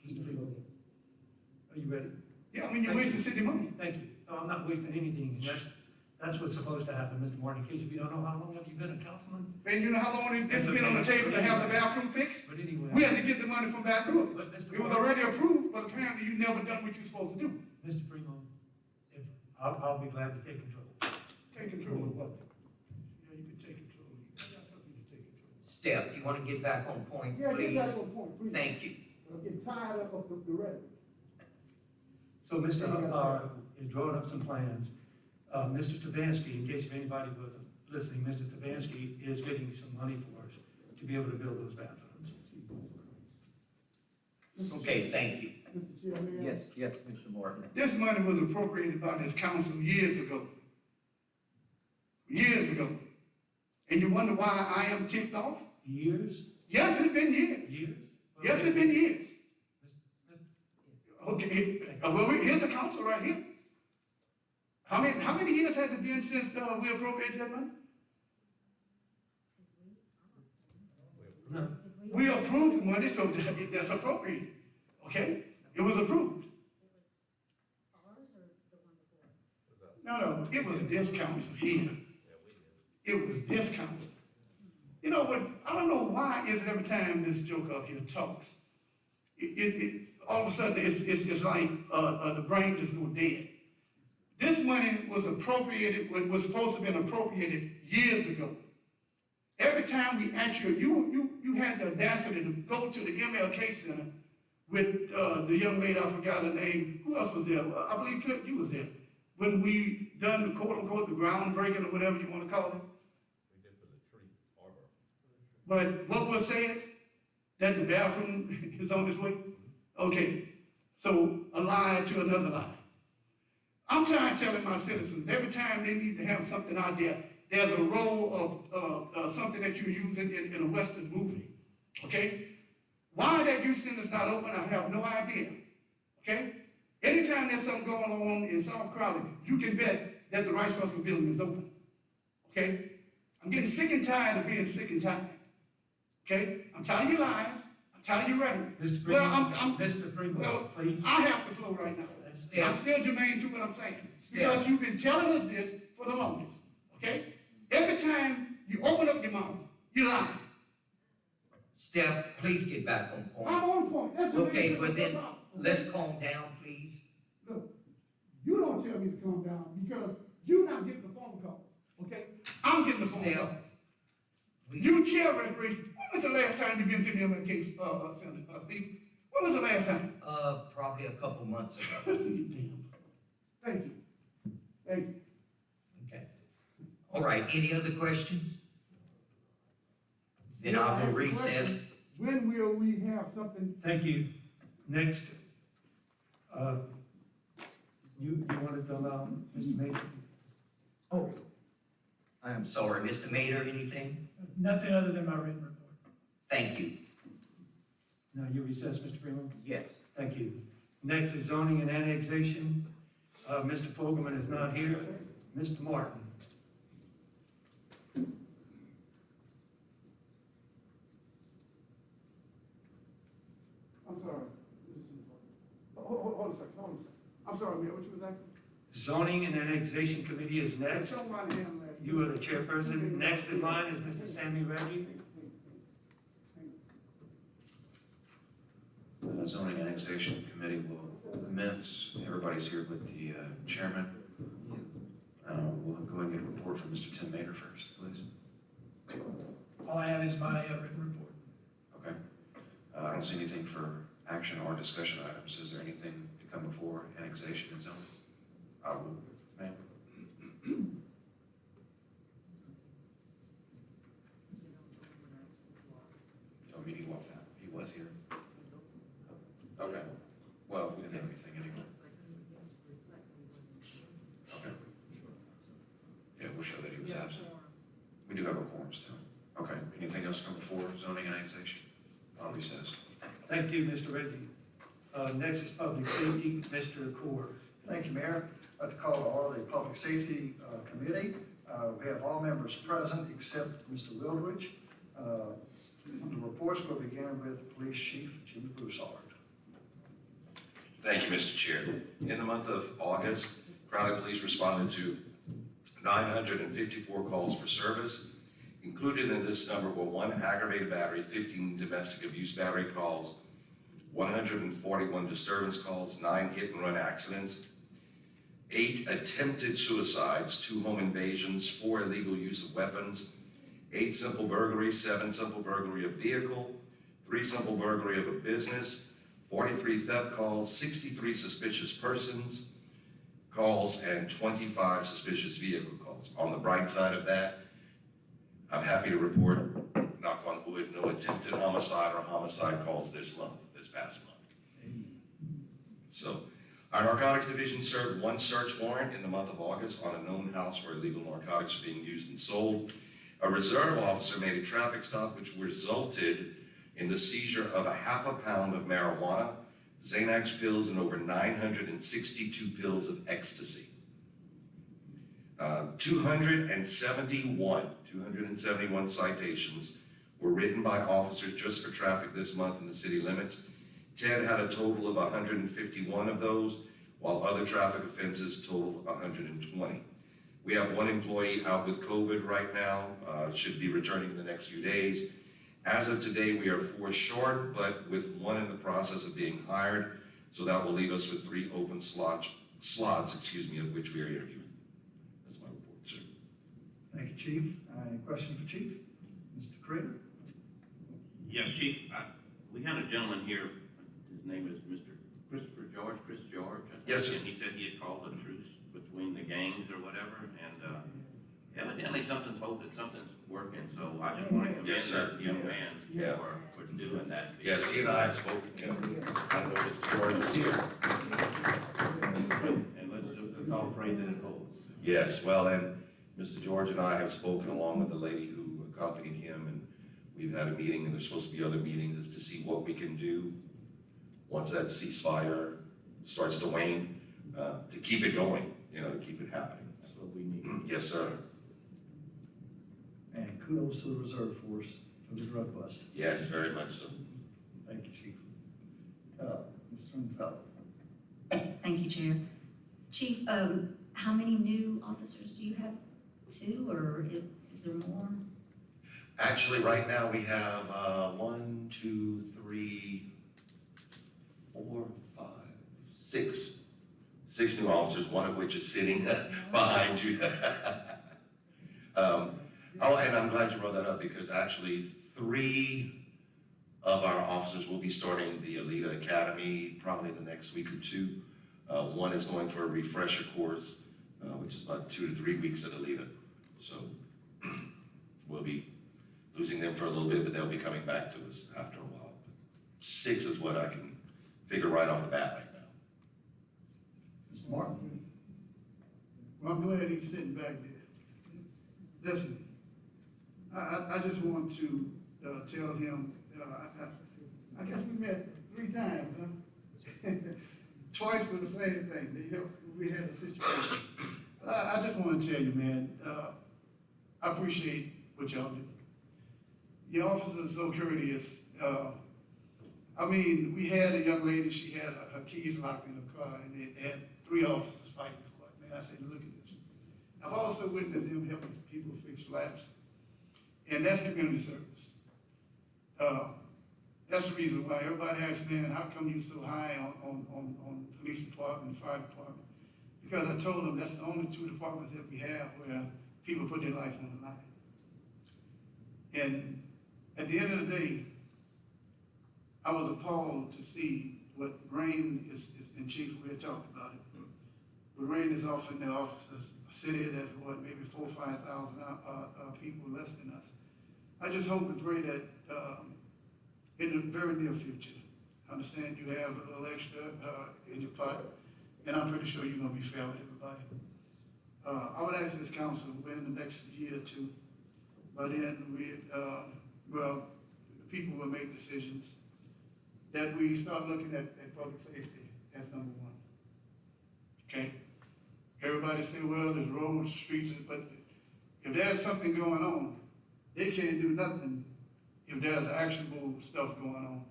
Mr. Primo. Are you ready? Yeah, I mean, you're wasting city money. Thank you. No, I'm not wasting anything, that's what's supposed to happen, Mr. Martin, in case if you don't know, how long have you been a councilman? And you know how long it's been on the table to have the bathroom fixed? But anyway. We had to get the money from back room. But Mr. It was Martin- already approved, but apparently you never done what you're supposed to do. Mr. Primo, if, I'll be glad to take control. Take control of what? Yeah, you can take control. You got something to take control of. Steph, you wanna get back on point, Yeah, please? get back on point, please. Thank you. I'm getting tired of the rhetoric. So Mr. Hubbard is drawing up some plans. Mr. Stefanski, in case if anybody wasn't listening, Mr. Stefanski is getting some money for us to be able to build those bathrooms. Okay, thank you. Mr. Chairman? Yes, Mr. Martin. This money was appropriated by this council years ago. Years ago. And you wonder why I am ticked off? Years? Yes, it's been years. Years? Yes, it's been years. Mr. Okay, well, here's the council right here. How many years has it been since we appropriated that money? No. We approved the money, so that's appropriated, okay? It was approved. No, it was this council here. It was this council. You know what, I don't know why is it every time this joke up here talks, all of a sudden it's like the brain just go dead. This money was appropriated, was supposed to have been appropriated years ago. Every time we asked you had the audacity to go to the MLK Center with the young lady, I forgot her name. Who else was there? I believe Clint, you was there. When we done the quote unquote, the groundbreaking or whatever you want to call it. We did for the tree arbor. But what was said? That the bathroom is on its way? Okay, so a lie to another lie. I'm tired of telling my citizens, every time they need to have something out there, there's a roll of something that you're using in a Western movie, okay? Why that youth center is not open, I have no idea, okay? Anytime there's something going on in South Crowley, you can bet that the Rice Russell building is open, okay? I'm getting sick and tired of being sick and tired, okay? I'm tired of your lies, I'm tired of your rhetoric. Mr. Primo, Well, Mr. Primo, well, please. I have the flow right now. I'm still germane to what I'm saying. Because you've been telling us this for the longest, okay? Every time you open up your mouth, you lie. Steph, please get back on point. I'm on point. That's the Okay, reason well then, I'm up. let's calm down, please. Look, you don't tell me to calm down because you're not getting the phone calls, okay? I'm getting the phone Steph, calls. You chair recreation. When was the last time you been to the Gilbert case, Senator, Steve? When was the last time? Probably a couple months ago. Thank you. Thank you. Okay. All right, any other questions? Then I will recess. When will we have something? Thank you. Next, you wanted to allow Mr. Major? Oh, I am sorry, Mr. Mayor, anything? Nothing other than my written report. Thank you. Now you recess, Mr. Freeman? Yes. Thank you. Next is zoning and annexation. Mr. Fogelman is not here. Mr. Martin. I'm sorry. Hold a second. I'm sorry, Mayor, what you was asking? Zoning and annexation committee is next. Someone handle that. You are the chairperson. Next in line is Mr. Sammy Reggie. The zoning annexation committee will commence. Everybody's here but the chairman. We'll go ahead and get a report from Mr. Tim Mader first, please. All I have is my written report. Okay. I don't see anything for action or discussion items. Is there anything to come before annexation and zoning? I will, ma'am. Oh, he walked out. He was here. Okay. Well, we didn't have anything anyway. Okay. Yeah, we'll show that he was absent. We do have a quorum still. Okay. Anything else come before zoning and annexation? I'll recess. Thank you, Mr. Reggie. Next is public safety, Mr. Core. Thank you, Mayor. I'd like to call to order the Public Safety Committee. We have all members present except Mr. Wildridge. The reports will begin with Police Chief Jimmy Broussard. Thank you, Mr. Chair. In the month of August, Crowley Police responded to 954 calls for service. Included in this number were 1 aggravated battery, 15 domestic abuse battery calls, 141 disturbance calls, 9 hit-and-run accidents, 8 attempted suicides, 2 home invasions, 4 illegal use of weapons, 8 simple burglaries, 7 simple burglary of vehicle, 3 simple burglary of a business, 43 theft calls, 63 suspicious persons calls, and 25 suspicious vehicle calls. On the bright side of that, I'm happy to report, knock on wood, no attempted homicide or homicide calls this past month. So, our narcotics division served 1 search warrant in the month of August on a known house where illegal narcotics are being used and sold. A reserve officer made a traffic stop which resulted in the seizure of a ½ pound of marijuana, Xanax pills, and over 962 pills of ecstasy. 271 citations were written by officers just for traffic this month in the city limits. Ted had a total of 151 of those, while other traffic offenses totaled 120. We have 1 employee out with COVID right now, should be returning in the next few days. As of today, we are 4 short, but with 1 in the process of being hired, so that will leave us with 3 open slots, of which we are interviewing. That's my report, sir. Thank you, Chief. Any questions for Chief? Mr. Crater? Yes, Chief, we had a gentleman here, his name is Mr. Chris George. I think. Yes, sir. And he said he had called a truce between the gangs or whatever, and evidently something's working, so I just want to commend Yes, sir. that young man for doing that. Yes, he and I have spoken together. I know Mr. George is here. And let's all pray that it holds. Yes, well, and Mr. George and I have spoken along with the lady who accompanied him, and we've had a meeting, and there's supposed to be other meetings to see what we can do once that ceasefire starts to wane, to keep it going, to keep it happening. That's what we need. Yes, sir. And kudos to the Reserve Force for the drug bust. Yes, very much so. Thank you, Chief. Mr. Untitled. Thank you, Chair. Chief, how many new officers do you have? 2, or is there more? Actually, right now we have 1, 2, 3, 4, 5, 6. 6 new officers, one of which is sitting behind you. And I'm glad you brought that up because actually 3 of our officers will be starting the Alita Academy probably the next week or 2. One is going for a refresher course, which is about 2 to 3 weeks at Alita. So we'll be losing them for a little bit, but they'll be coming back to us after a while. 6 is what I can figure right off the bat right now. Mr. Martin? Well, I'm glad he's sitting back there. Listen, I just want to tell him, I guess we met 3 times, huh? Twice for the same thing. We had a situation. I just want to tell you, man, I appreciate what y'all do. Your officers are so courteous. I mean, we had a young lady, she had her keys locked in the car, and they had 3 officers fighting for it. Man, I said, look at this. I've also witnessed them helping people fix flats, and that's community service. That's the reason why everybody asks, man, how come you so high on police department and fire department? Because I told them that's the only 2 departments that we have where people put their life on the line. And at the end of the day, I was appalled to see what Rain is in chief, we had talked about it. But Rain is offering their officers a city that's what, maybe 4,000 or 5,000 people less than us. I just hope and pray that in the very near future, I understand you have a little extra in your pocket, and I'm pretty sure you're gonna be fair with everybody. I would ask this council within the next year or 2, by then people will make decisions, that we start looking at public safety as number 1. Okay? Everybody say, well, there's roads, streets, but if there's something going on, they can't do nothing if there's actionable stuff going on.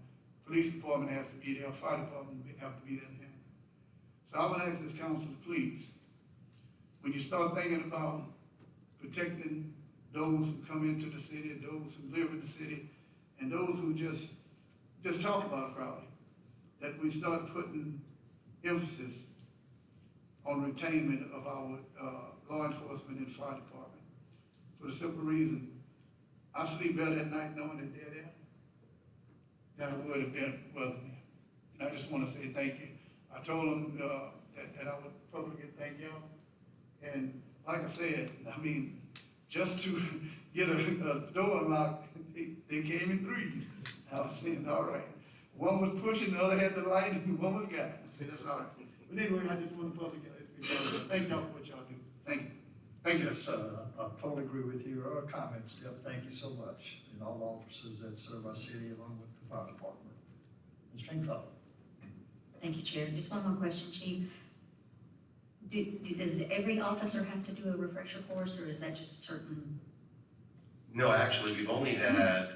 Police department has to be there, fire department have to be there. So I would ask this council, please, when you start thinking about protecting those who come into the city, those who live in the city, and those who just talk about Crowley, that we start putting emphasis on retainment of our law enforcement and fire department. For the simple reason, I sleep better at night knowing that they're there than I would if they wasn't there. And I just want to say thank you. I told them that I would publicly thank y'all. And like I said, I mean, just to get a door unlocked, they came in 3s. I was saying, all right. One was pushing, the other had the light, and one was guiding. I said, that's all right. But anyway, I just want to publicly thank y'all for what y'all do. Thank you. Thank you. Yes, I totally agree with your comments, Deb. Thank you so much. And all the officers that serve our city along with the fire department. Ms. Stringfellow. Thank you, Chair. Just one more question, Chief. Does every officer have to do a refresher course, or is that just a certain? No, actually, we've only had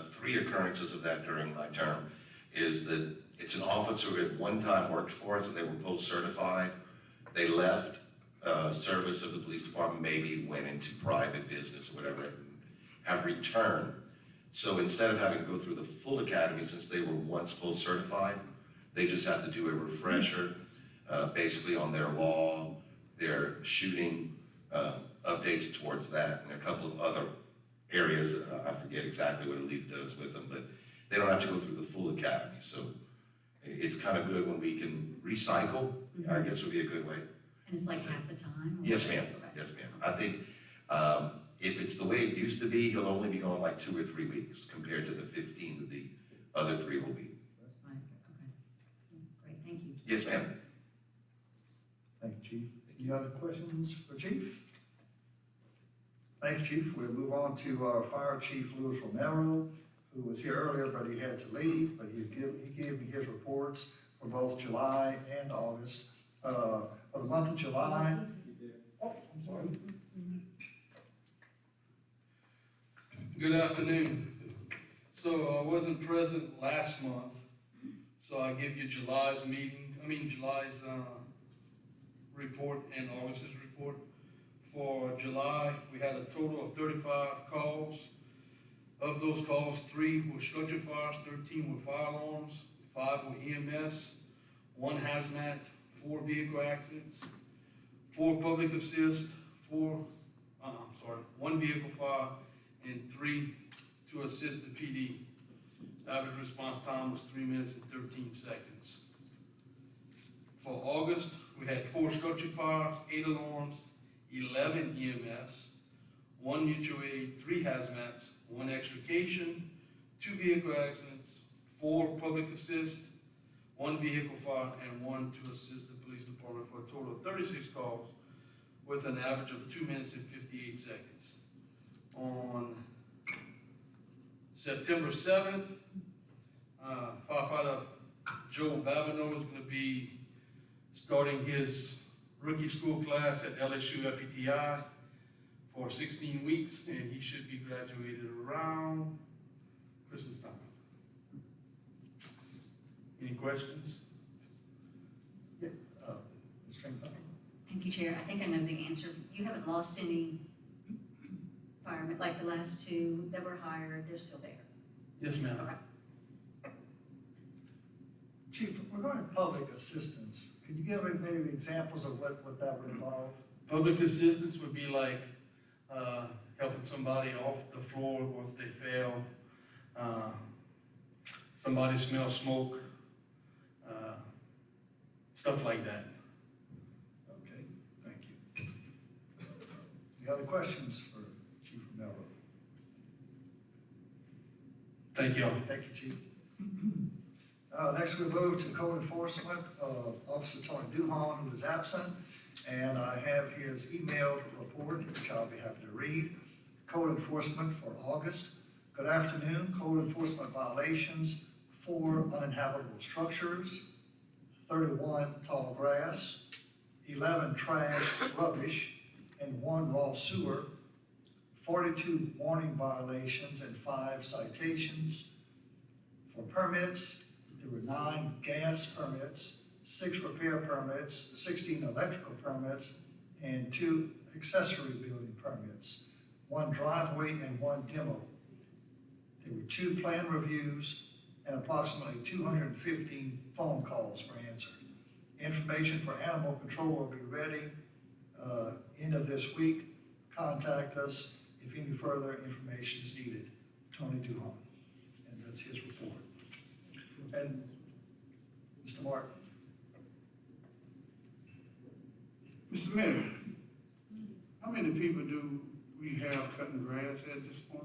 3 occurrences of that during my term. Is that it's an officer who at one time worked for us and they were post-certified. They left service of the police department, maybe went into private business or whatever, and have returned. So instead of having to go through the full academy, since they were once post-certified, they just have to do a refresher, basically on their law, their shooting, updates towards that, and a couple of other areas. I forget exactly what Elite does with them, but they don't have to go through the full academy. So it's kind of good when we can recycle, I guess would be a good way. And it's like half the time? Yes, ma'am. Yes, ma'am. I think if it's the way it used to be, he'll only be going like 2 or 3 weeks compared to the 15 that the other 3 will be. Right, okay. Great, thank you. Yes, ma'am. Thank you, Chief. Any other questions for Chief? Thank you, Chief. We'll move on to our Fire Chief, Louis Romero, who was here earlier, but he had to leave, but he gave me his reports for both July and August. For the month of July. Oh, I'm sorry. Good afternoon. So I wasn't present last month, so I give you July's report and August's report. For July, we had a total of 35 calls. Of those calls, 3 were structure fires, 13 were fire alarms, 5 were EMS, 1 hazmat, 4 vehicle accidents, 4 public assist, 1 vehicle fire, and 2 to assist the PD. The average response time was 3 minutes and 13 seconds. For August, we had 4 structure fires, 8 alarms, 11 EMS, 1 mutual aid, 3 hazmats, 1 extrication, 2 vehicle accidents, 4 public assist, 1 vehicle fire, and 1 to assist the police department for a total of 36 calls with an average of 2 minutes and 58 seconds. On September 7th, firefighter Joe Babineau is going to be starting his rookie school class at LSU FETI for 16 weeks, and he should be graduated around Christmas time. Any questions? Yeah, Ms. Stringfellow? Thank you, Chair. I think I know the answer. You haven't lost any firemen, like the last 2 that were hired, they're still there? Yes, ma'am. Okay. Chief, regarding public assistance, could you give me maybe examples of what that would involve? Public assistance would be like helping somebody off the floor once they fell, somebody smell smoke, stuff like that. Okay, thank you. Any other questions for Chief Romero? Thank you all. Thank you, Chief. Next, we move to code enforcement, Officer Tony Duhon, who is absent, and I have his emailed report, which I'll be happy to read. Code enforcement for August. Good afternoon. Code enforcement violations: 4 uninhabitable structures, 31 tall grass, 11 trash, rubbish, and 1 raw sewer, 42 warning violations and 5 citations. For permits, there were 9 gas permits, 6 repair permits, 16 electrical permits, and 2 accessory building permits, 1 driveway and 1 demo. There were 2 plan reviews and approximately 215 phone calls were answered. Information for animal control will be ready end of this week. Contact us if any further information is needed. Tony Duhon, and that's his report. And Mr. Martin. Mr. Mayor, how many people do we have cutting grass at this point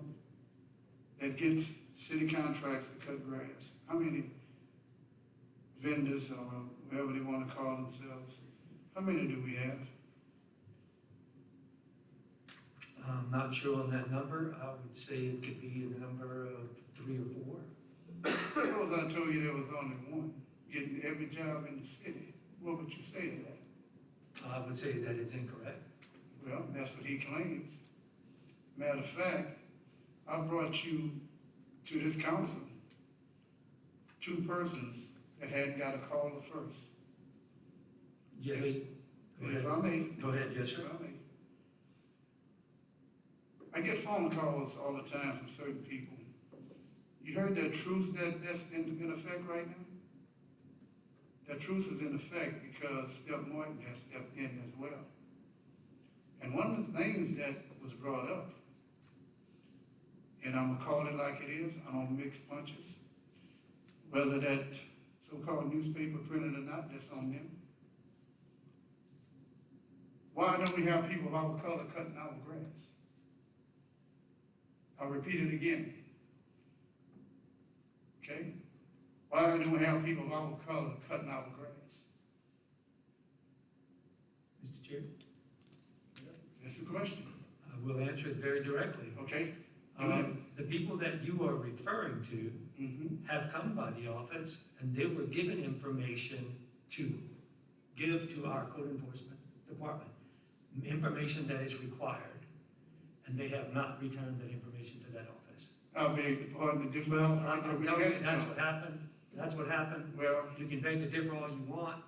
that gets city contracts to cut grass? How many vendors or whatever they want to call themselves? How many do we have? I'm not sure on that number. I would say it could be in the number of 3 or 4. Suppose I told you there was only 1 getting every job in the city. What would you say to that? I would say that is incorrect. Well, that's what he claims. Matter of fact, I brought you to this council 2 persons that hadn't got a call at first. Yes. If I may. Go ahead, yes, sir. If I may. I get phone calls all the time from certain people. You heard that truce that's in effect right now? That truce is in effect because Step Martin has stepped in as well. And one of the things that was brought up, and I'm gonna call it like it is, I don't mix punches. Whether that so-called newspaper printed or not, that's on them. Why don't we have people of our color cutting our grass? I'll repeat it again. Okay? Why don't we have people of our color cutting our grass? Mr. Chair, That's the question. I will answer it very directly. Okay? The people that you are referring to have come by the office and they were given information to give to our code enforcement department, information that is required, and they have not returned that information to that office. I beg the pardon, the difference. Well, I'm telling you, that's what happened. That's what happened. Well, you can beg to differ all you want.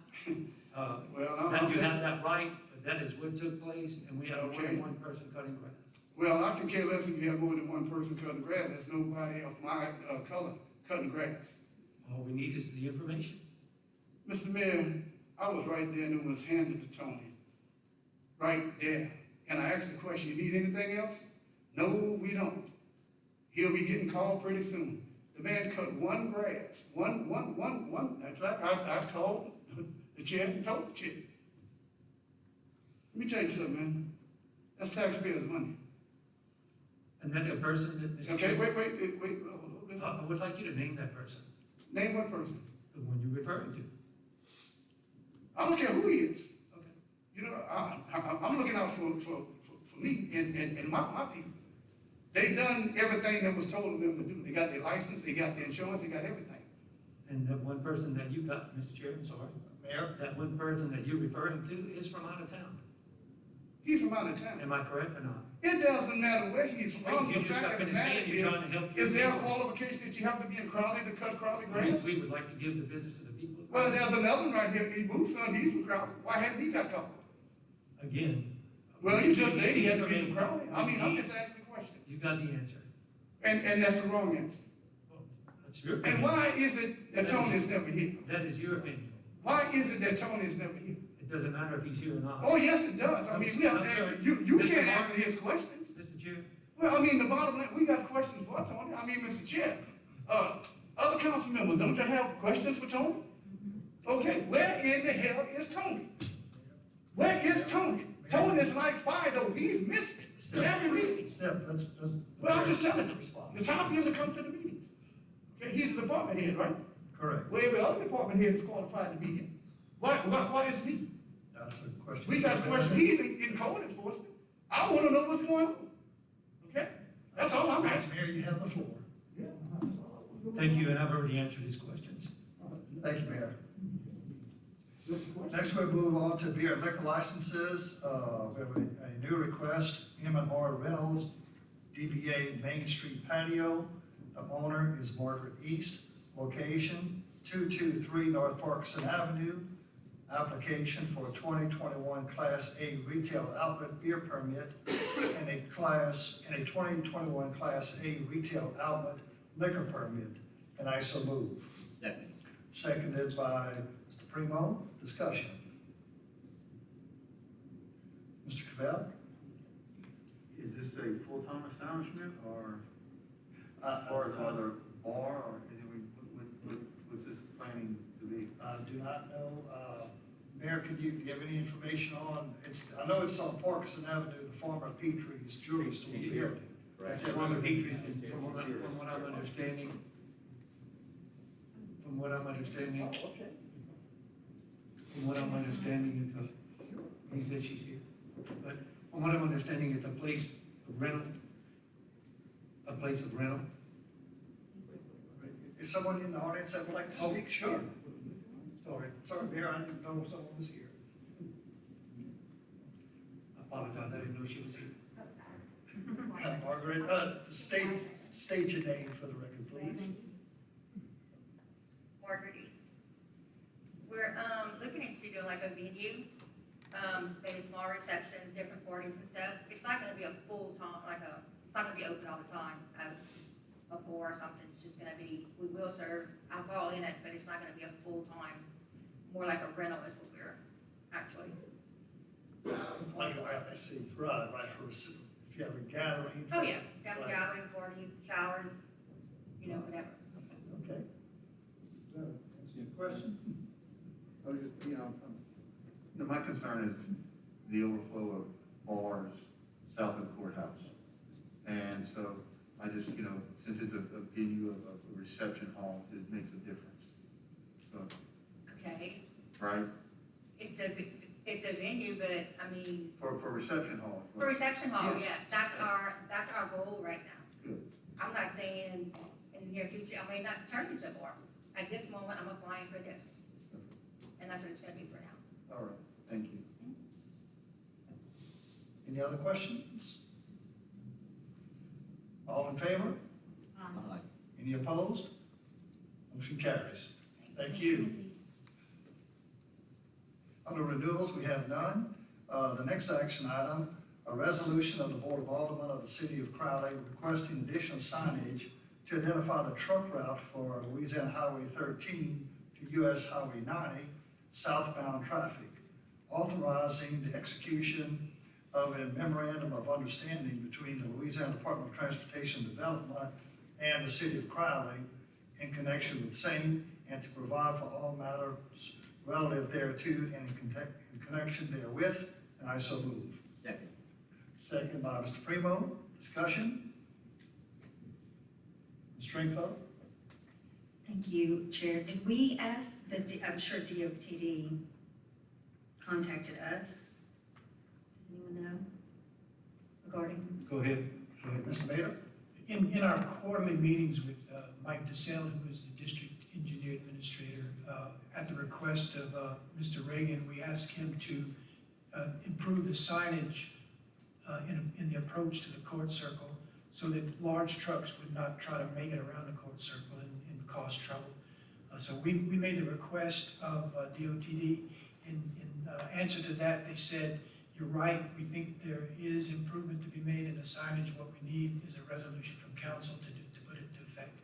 Well, That you have that right, but that is what took place, and we have more than 1 person cutting grass. Well, I can care less if you have more than 1 person cutting grass. There's nobody of my color cutting grass. All we need is the information. Mr. Mayor, I was right there and it was handed to Tony. Right there. And I asked the question, you need anything else? No, we don't. He'll be getting called pretty soon. The man cut one grass, one, that's right, I've called the chair and told the chair. Let me tell you something, man, that's taxpayers' money. And that's a person that, Mr. Okay, Chairman, wait, listen. I would like you to name that person, Name what person? the one you're referring to. I don't care who he is. Okay. You know, I'm looking out for me and my people. They done everything that was told them to do. They got their license, they got their insurance, they got everything. And that one person that you got, Mr. Chairman, sorry, Mayor? that one person that you're referring to is from out of town. He's from out of town. Am I correct or not? It doesn't matter where he's from. You The just fact got of the finished matter saying you're trying to help your is there a people. qualification that you have to be in Crowley to cut Crowley grass? We would like to give the business to the people. of Well, Crowley. there's another one right here, he Booth's son, he's from Crowley. Why hadn't he got caught? Again. Well, you just we said he need had to be from information. Crowley. I mean, I'm We just asking a question. You got the answer. And that's the wrong answer. Well, that's your And opinion. why is it that Tony is never here? That is your opinion. Why is it that Tony is never here? It doesn't matter if he's here or not. Oh, yes, it does. I mean, we have I'm sorry. to, you Mr. can't Mark- answer his questions. Mr. Chair, Well, I mean, the bottom line, we got questions for Tony. I mean, Mr. Chair, other council members, don't you have questions for Tony? Okay, where in the hell is Tony? Where is Tony? Tony is like Fido, he's missing every meeting. Step, let's. Well, I'm just telling you, Respond. it's time for him to come to the meetings. Okay, he's the department head, right? Correct. Well, every other department head is qualified to be here. Why is he? That's a question. We got questions, he's in code enforcement. I wanna know what's going on. Okay? That's all I'm asking. Mayor, you have the floor. Yeah. thank you, and I've already answered his questions. Thank you, Mayor. Next, we move on to beer and liquor licenses. We have a new request, M&R Reynolds, DBA Main Street Patio. The owner is Margaret East. Location, 223 North Parkinson Avenue. Application for a 2021 Class A retail outlet beer permit and a 2021 Class A retail outlet liquor permit. And I so move. Second. Seconded by Mr. Primo. Discussion. Mr. Cavell? Is this a full-time establishment or I as far as another bar or anything, what's this planning to be? do not know. Mayor, could you give any information on, I know it's on Parkinson Avenue, the former Petrie's jewelry store building. From what I'm understanding, from what I'm understanding, Okay. it's a, he said she's here, but from what I'm understanding, it's a place of rental. Is someone in the audience that would like to speak? Sure. Sorry, Mayor, I didn't know someone was here. I apologize, I didn't know she was here. Margaret, state your name for the record, please. Margaret East. We're, looking into doing like a venue, maybe small receptions, different parties and stuff. It's not gonna be a full time, it's not gonna be open all the time as a bar or something. It's just gonna be, we will serve alcohol in it, but it's not gonna be a full time, more like a rental is what we're actually. Like, I see, right, for, if you have a gathering. Oh, yeah, family Right. gathering, parties, showers, whatever. Okay. Answer your question? My concern is the overflow of bars south of the courthouse. And so I just, since it's a venue of a reception hall, it makes a difference. So, Okay, right? it's a venue, but I mean, For reception hall. for reception hall, Yeah. yeah, that's our goal right now. Good. I'm not saying in the near future, I may not turn into a bar. At this moment, I'm applying for this. And that's what it's gonna be for now. All right, thank you. Any other questions? All in favor? Aye. Any opposed? Motion carries. Thank you. Under renewals, we have none. The next action item, a resolution of the Board of Aldermen of the City of Crowley requesting additional signage to identify the truck route for Louisiana Highway 13 to US Highway 90 southbound traffic, authorizing the execution of a memorandum of understanding between the Louisiana Department of Transportation Development and the city of Crowley in connection with same, and to provide for all matters relative thereto and in connection therewith, and I so move. Second. Second by Mr. Primo. Discussion? Ms. Stringfellow? Thank you, Chair. Did we ask I'm sure DOTD contacted us. Does anyone know regarding? Go ahead. Mr. Mayor? In our quarterly meetings with Mike DeSalle, who is the district engineer administrator, at the request of Mr. Reagan, we asked him to improve the signage in the approach to the court circle so that large trucks would not try to make it around the court circle and cause trouble. So we made the request of DOTD. In answer to that, they said, you're right, we think there is improvement to be made in the signage. What we need is a resolution from council to put it into effect.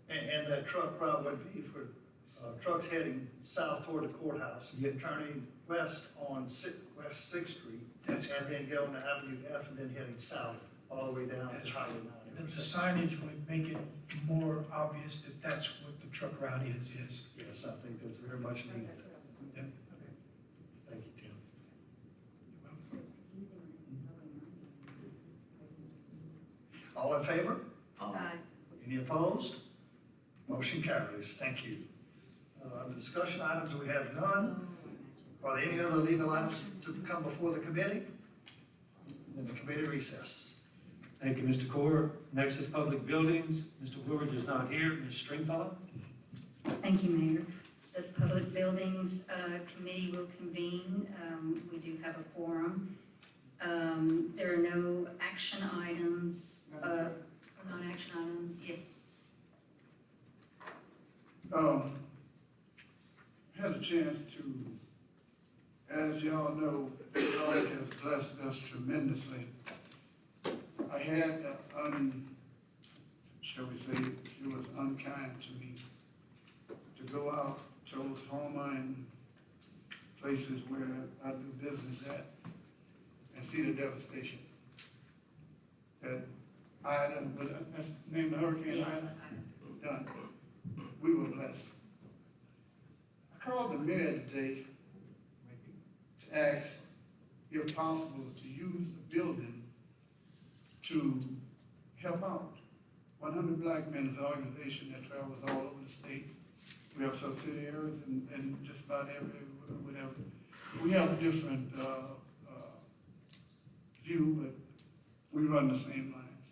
And that truck route would be for trucks heading south toward the courthouse, turning west on West Sixth Street, and then get on the Avenue F and then heading south all the way down to Highway 9. The signage would make it more obvious that that's what the truck route is, yes. Yes, I think that's very much needed. Yep. Thank you, Tim. All in favor? Any opposed? Motion carries. Thank you. The discussion items, we have none. Are there any other legal items to come before the committee? Then the committee recess. Thank you, Mr. Core. Next is public buildings. Mr. Woolridge is not here. Ms. Stringfellow? Thank you, Mayor. The Public Buildings Committee will convene. We do have a quorum. There are no action items, non-action items, yes. Had a chance to, as y'all know, God has blessed us tremendously. I had, shall we say, it was unkind to me to go out to those home places where I do business at and see the devastation that Ida, that's the name of the hurricane, Yes. Ida, done. We were blessed. I called the mayor today to ask if possible to use the building to help out. 100 Black Men is an organization that travels all over the state. We have subsidiary areas and just about whatever. We have a different view, but we run the same lines.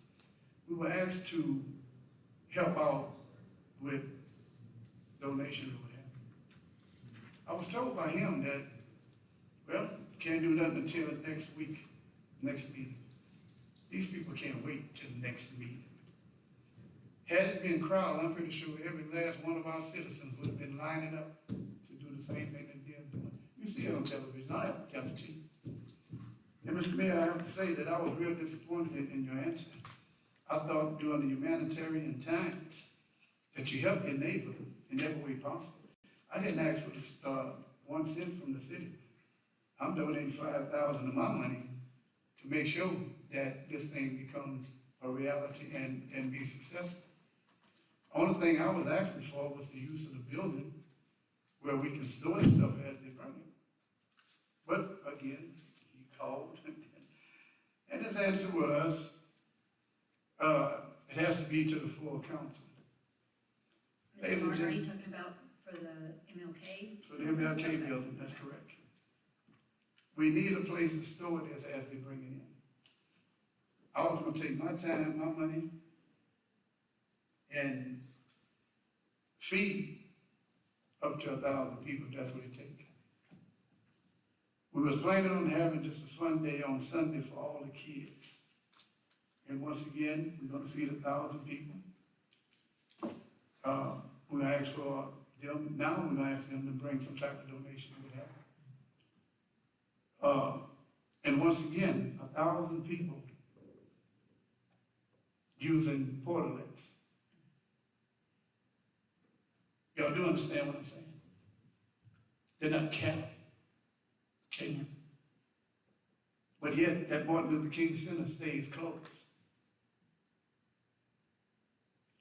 We were asked to help out with donations or whatever. I was told by him that, well, can't do nothing until next week, next meeting. These people can't wait till next meeting. Had it been Crowley, I'm pretty sure every last one of our citizens would have been lining up to do the same thing that they're doing. You see it on television, I have to tell it to you. And Mr. Mayor, I have to say that I was real disappointed in your answer. I thought during the humanitarian times that you helped your neighbor in every way possible. I didn't ask for this, 1 cent from the city. I'm donating $5,000 of my money to make sure that this thing becomes a reality and be successful. Only thing I was asking for was the use of the building where we can store the stuff as they bring it. But again, he called, and his answer was, it has to be to the full council. Mr. Martin, are you talking about for the MLK? For the MLK building, that's correct. We need a place to store it as they bring it in. I was gonna take my time, my money, and feed up to 1,000 people, if that's what it takes. We was planning on having just a fun day on Sunday for all the kids. And once again, we're gonna feed 1,000 people. We're gonna ask for them, now we're gonna ask them to bring some type of donation we have. And once again, 1,000 people using portalets. Y'all do understand what I'm saying? They're not cattle. Okay? But yet, that Martin Luther King Center stays closed.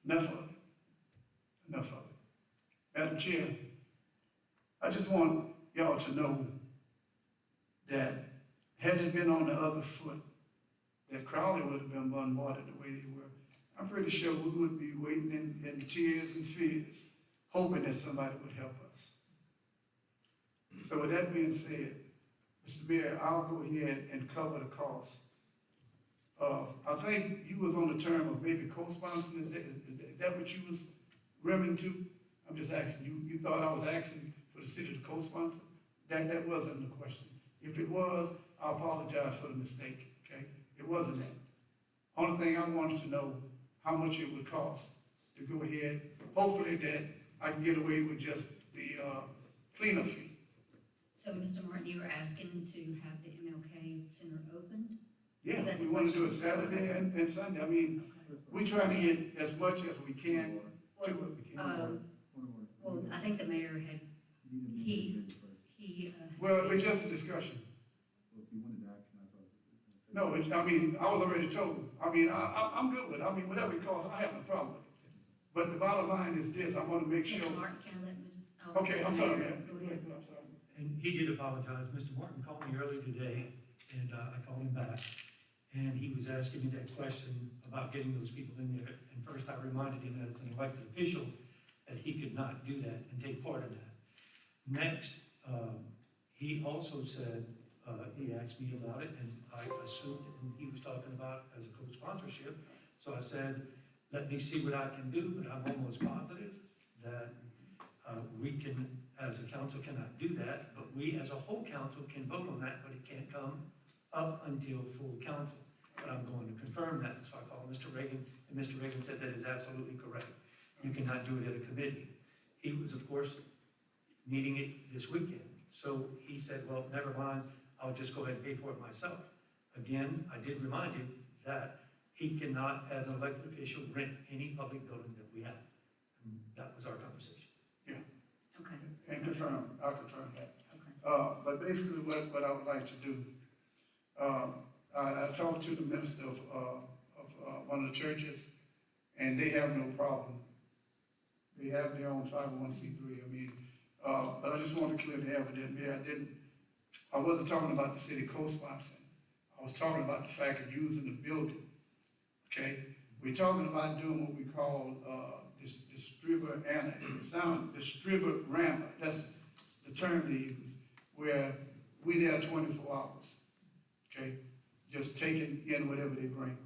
Enough of it. Enough of it. Madam Chair, I just want y'all to know that had it been on the other foot, that Crowley would have been bombarded the way they were. I'm pretty sure we would be waiting in tears and fears, hoping that somebody would help us. So with that being said, Mr. Mayor, I'll go ahead and cover the cost. I think you was on the term of maybe co-sponsoring, is that what you was rimming to? I'm just asking, you thought I was asking for the city to co-sponsor? That wasn't the question. If it was, I apologize for the mistake, okay? It wasn't that. Only thing I wanted to know how much it would cost to go ahead, hopefully that I can get away with just the cleanup fee. So, Mr. Martin, you were asking to have the MLK Center opened? Yeah, Is that we the want to do it question? Saturday and Sunday. I mean, we try to get as much as we can to it. Well, I think the mayor had, he. Well, it's just a discussion. No, I mean, I was already told. I mean, I'm good with it. I mean, whatever it costs, I have no problem with it. But the bottom line is this, I want to make sure. Mr. Martin, can I let Ms. Okay, I'm sorry, ma'am. Go ahead. I'm sorry. And he did apologize. Mr. Martin called me earlier today, and I called him back. And he was asking me that question about getting those people in there. And first I reminded him that as an elected official, that he could not do that and take part in that. Next, he also said, he asked me about it, and I assumed he was talking about as a co-sponsorship. So I said, let me see what I can do, but I'm almost positive that we can, as a council, cannot do that, but we as a whole council can vote on that, but it can't come up until full council. But I'm going to confirm that, so I called Mr. Reagan, and Mr. Reagan said that is absolutely correct. You cannot do it at a committee. He was, of course, needing it this weekend. So he said, well, never mind, I'll just go ahead and pay for it myself. Again, I did remind him that he cannot, as an elected official, rent any public building that we have. And that was our conversation. Yeah. Okay. And confirm, I'll confirm that. Okay. But basically what I would like to do, I talked to the minister of one of the churches, and they have no problem. They have their own 501c3, I mean, but I just want to clear the air with that, Mayor. I wasn't talking about the city co-sponsoring. I was talking about the fact of using the building, okay? We're talking about doing what we call distributor rammer. That's the term they use, where we there 24 hours, okay? Just taking in whatever they bring.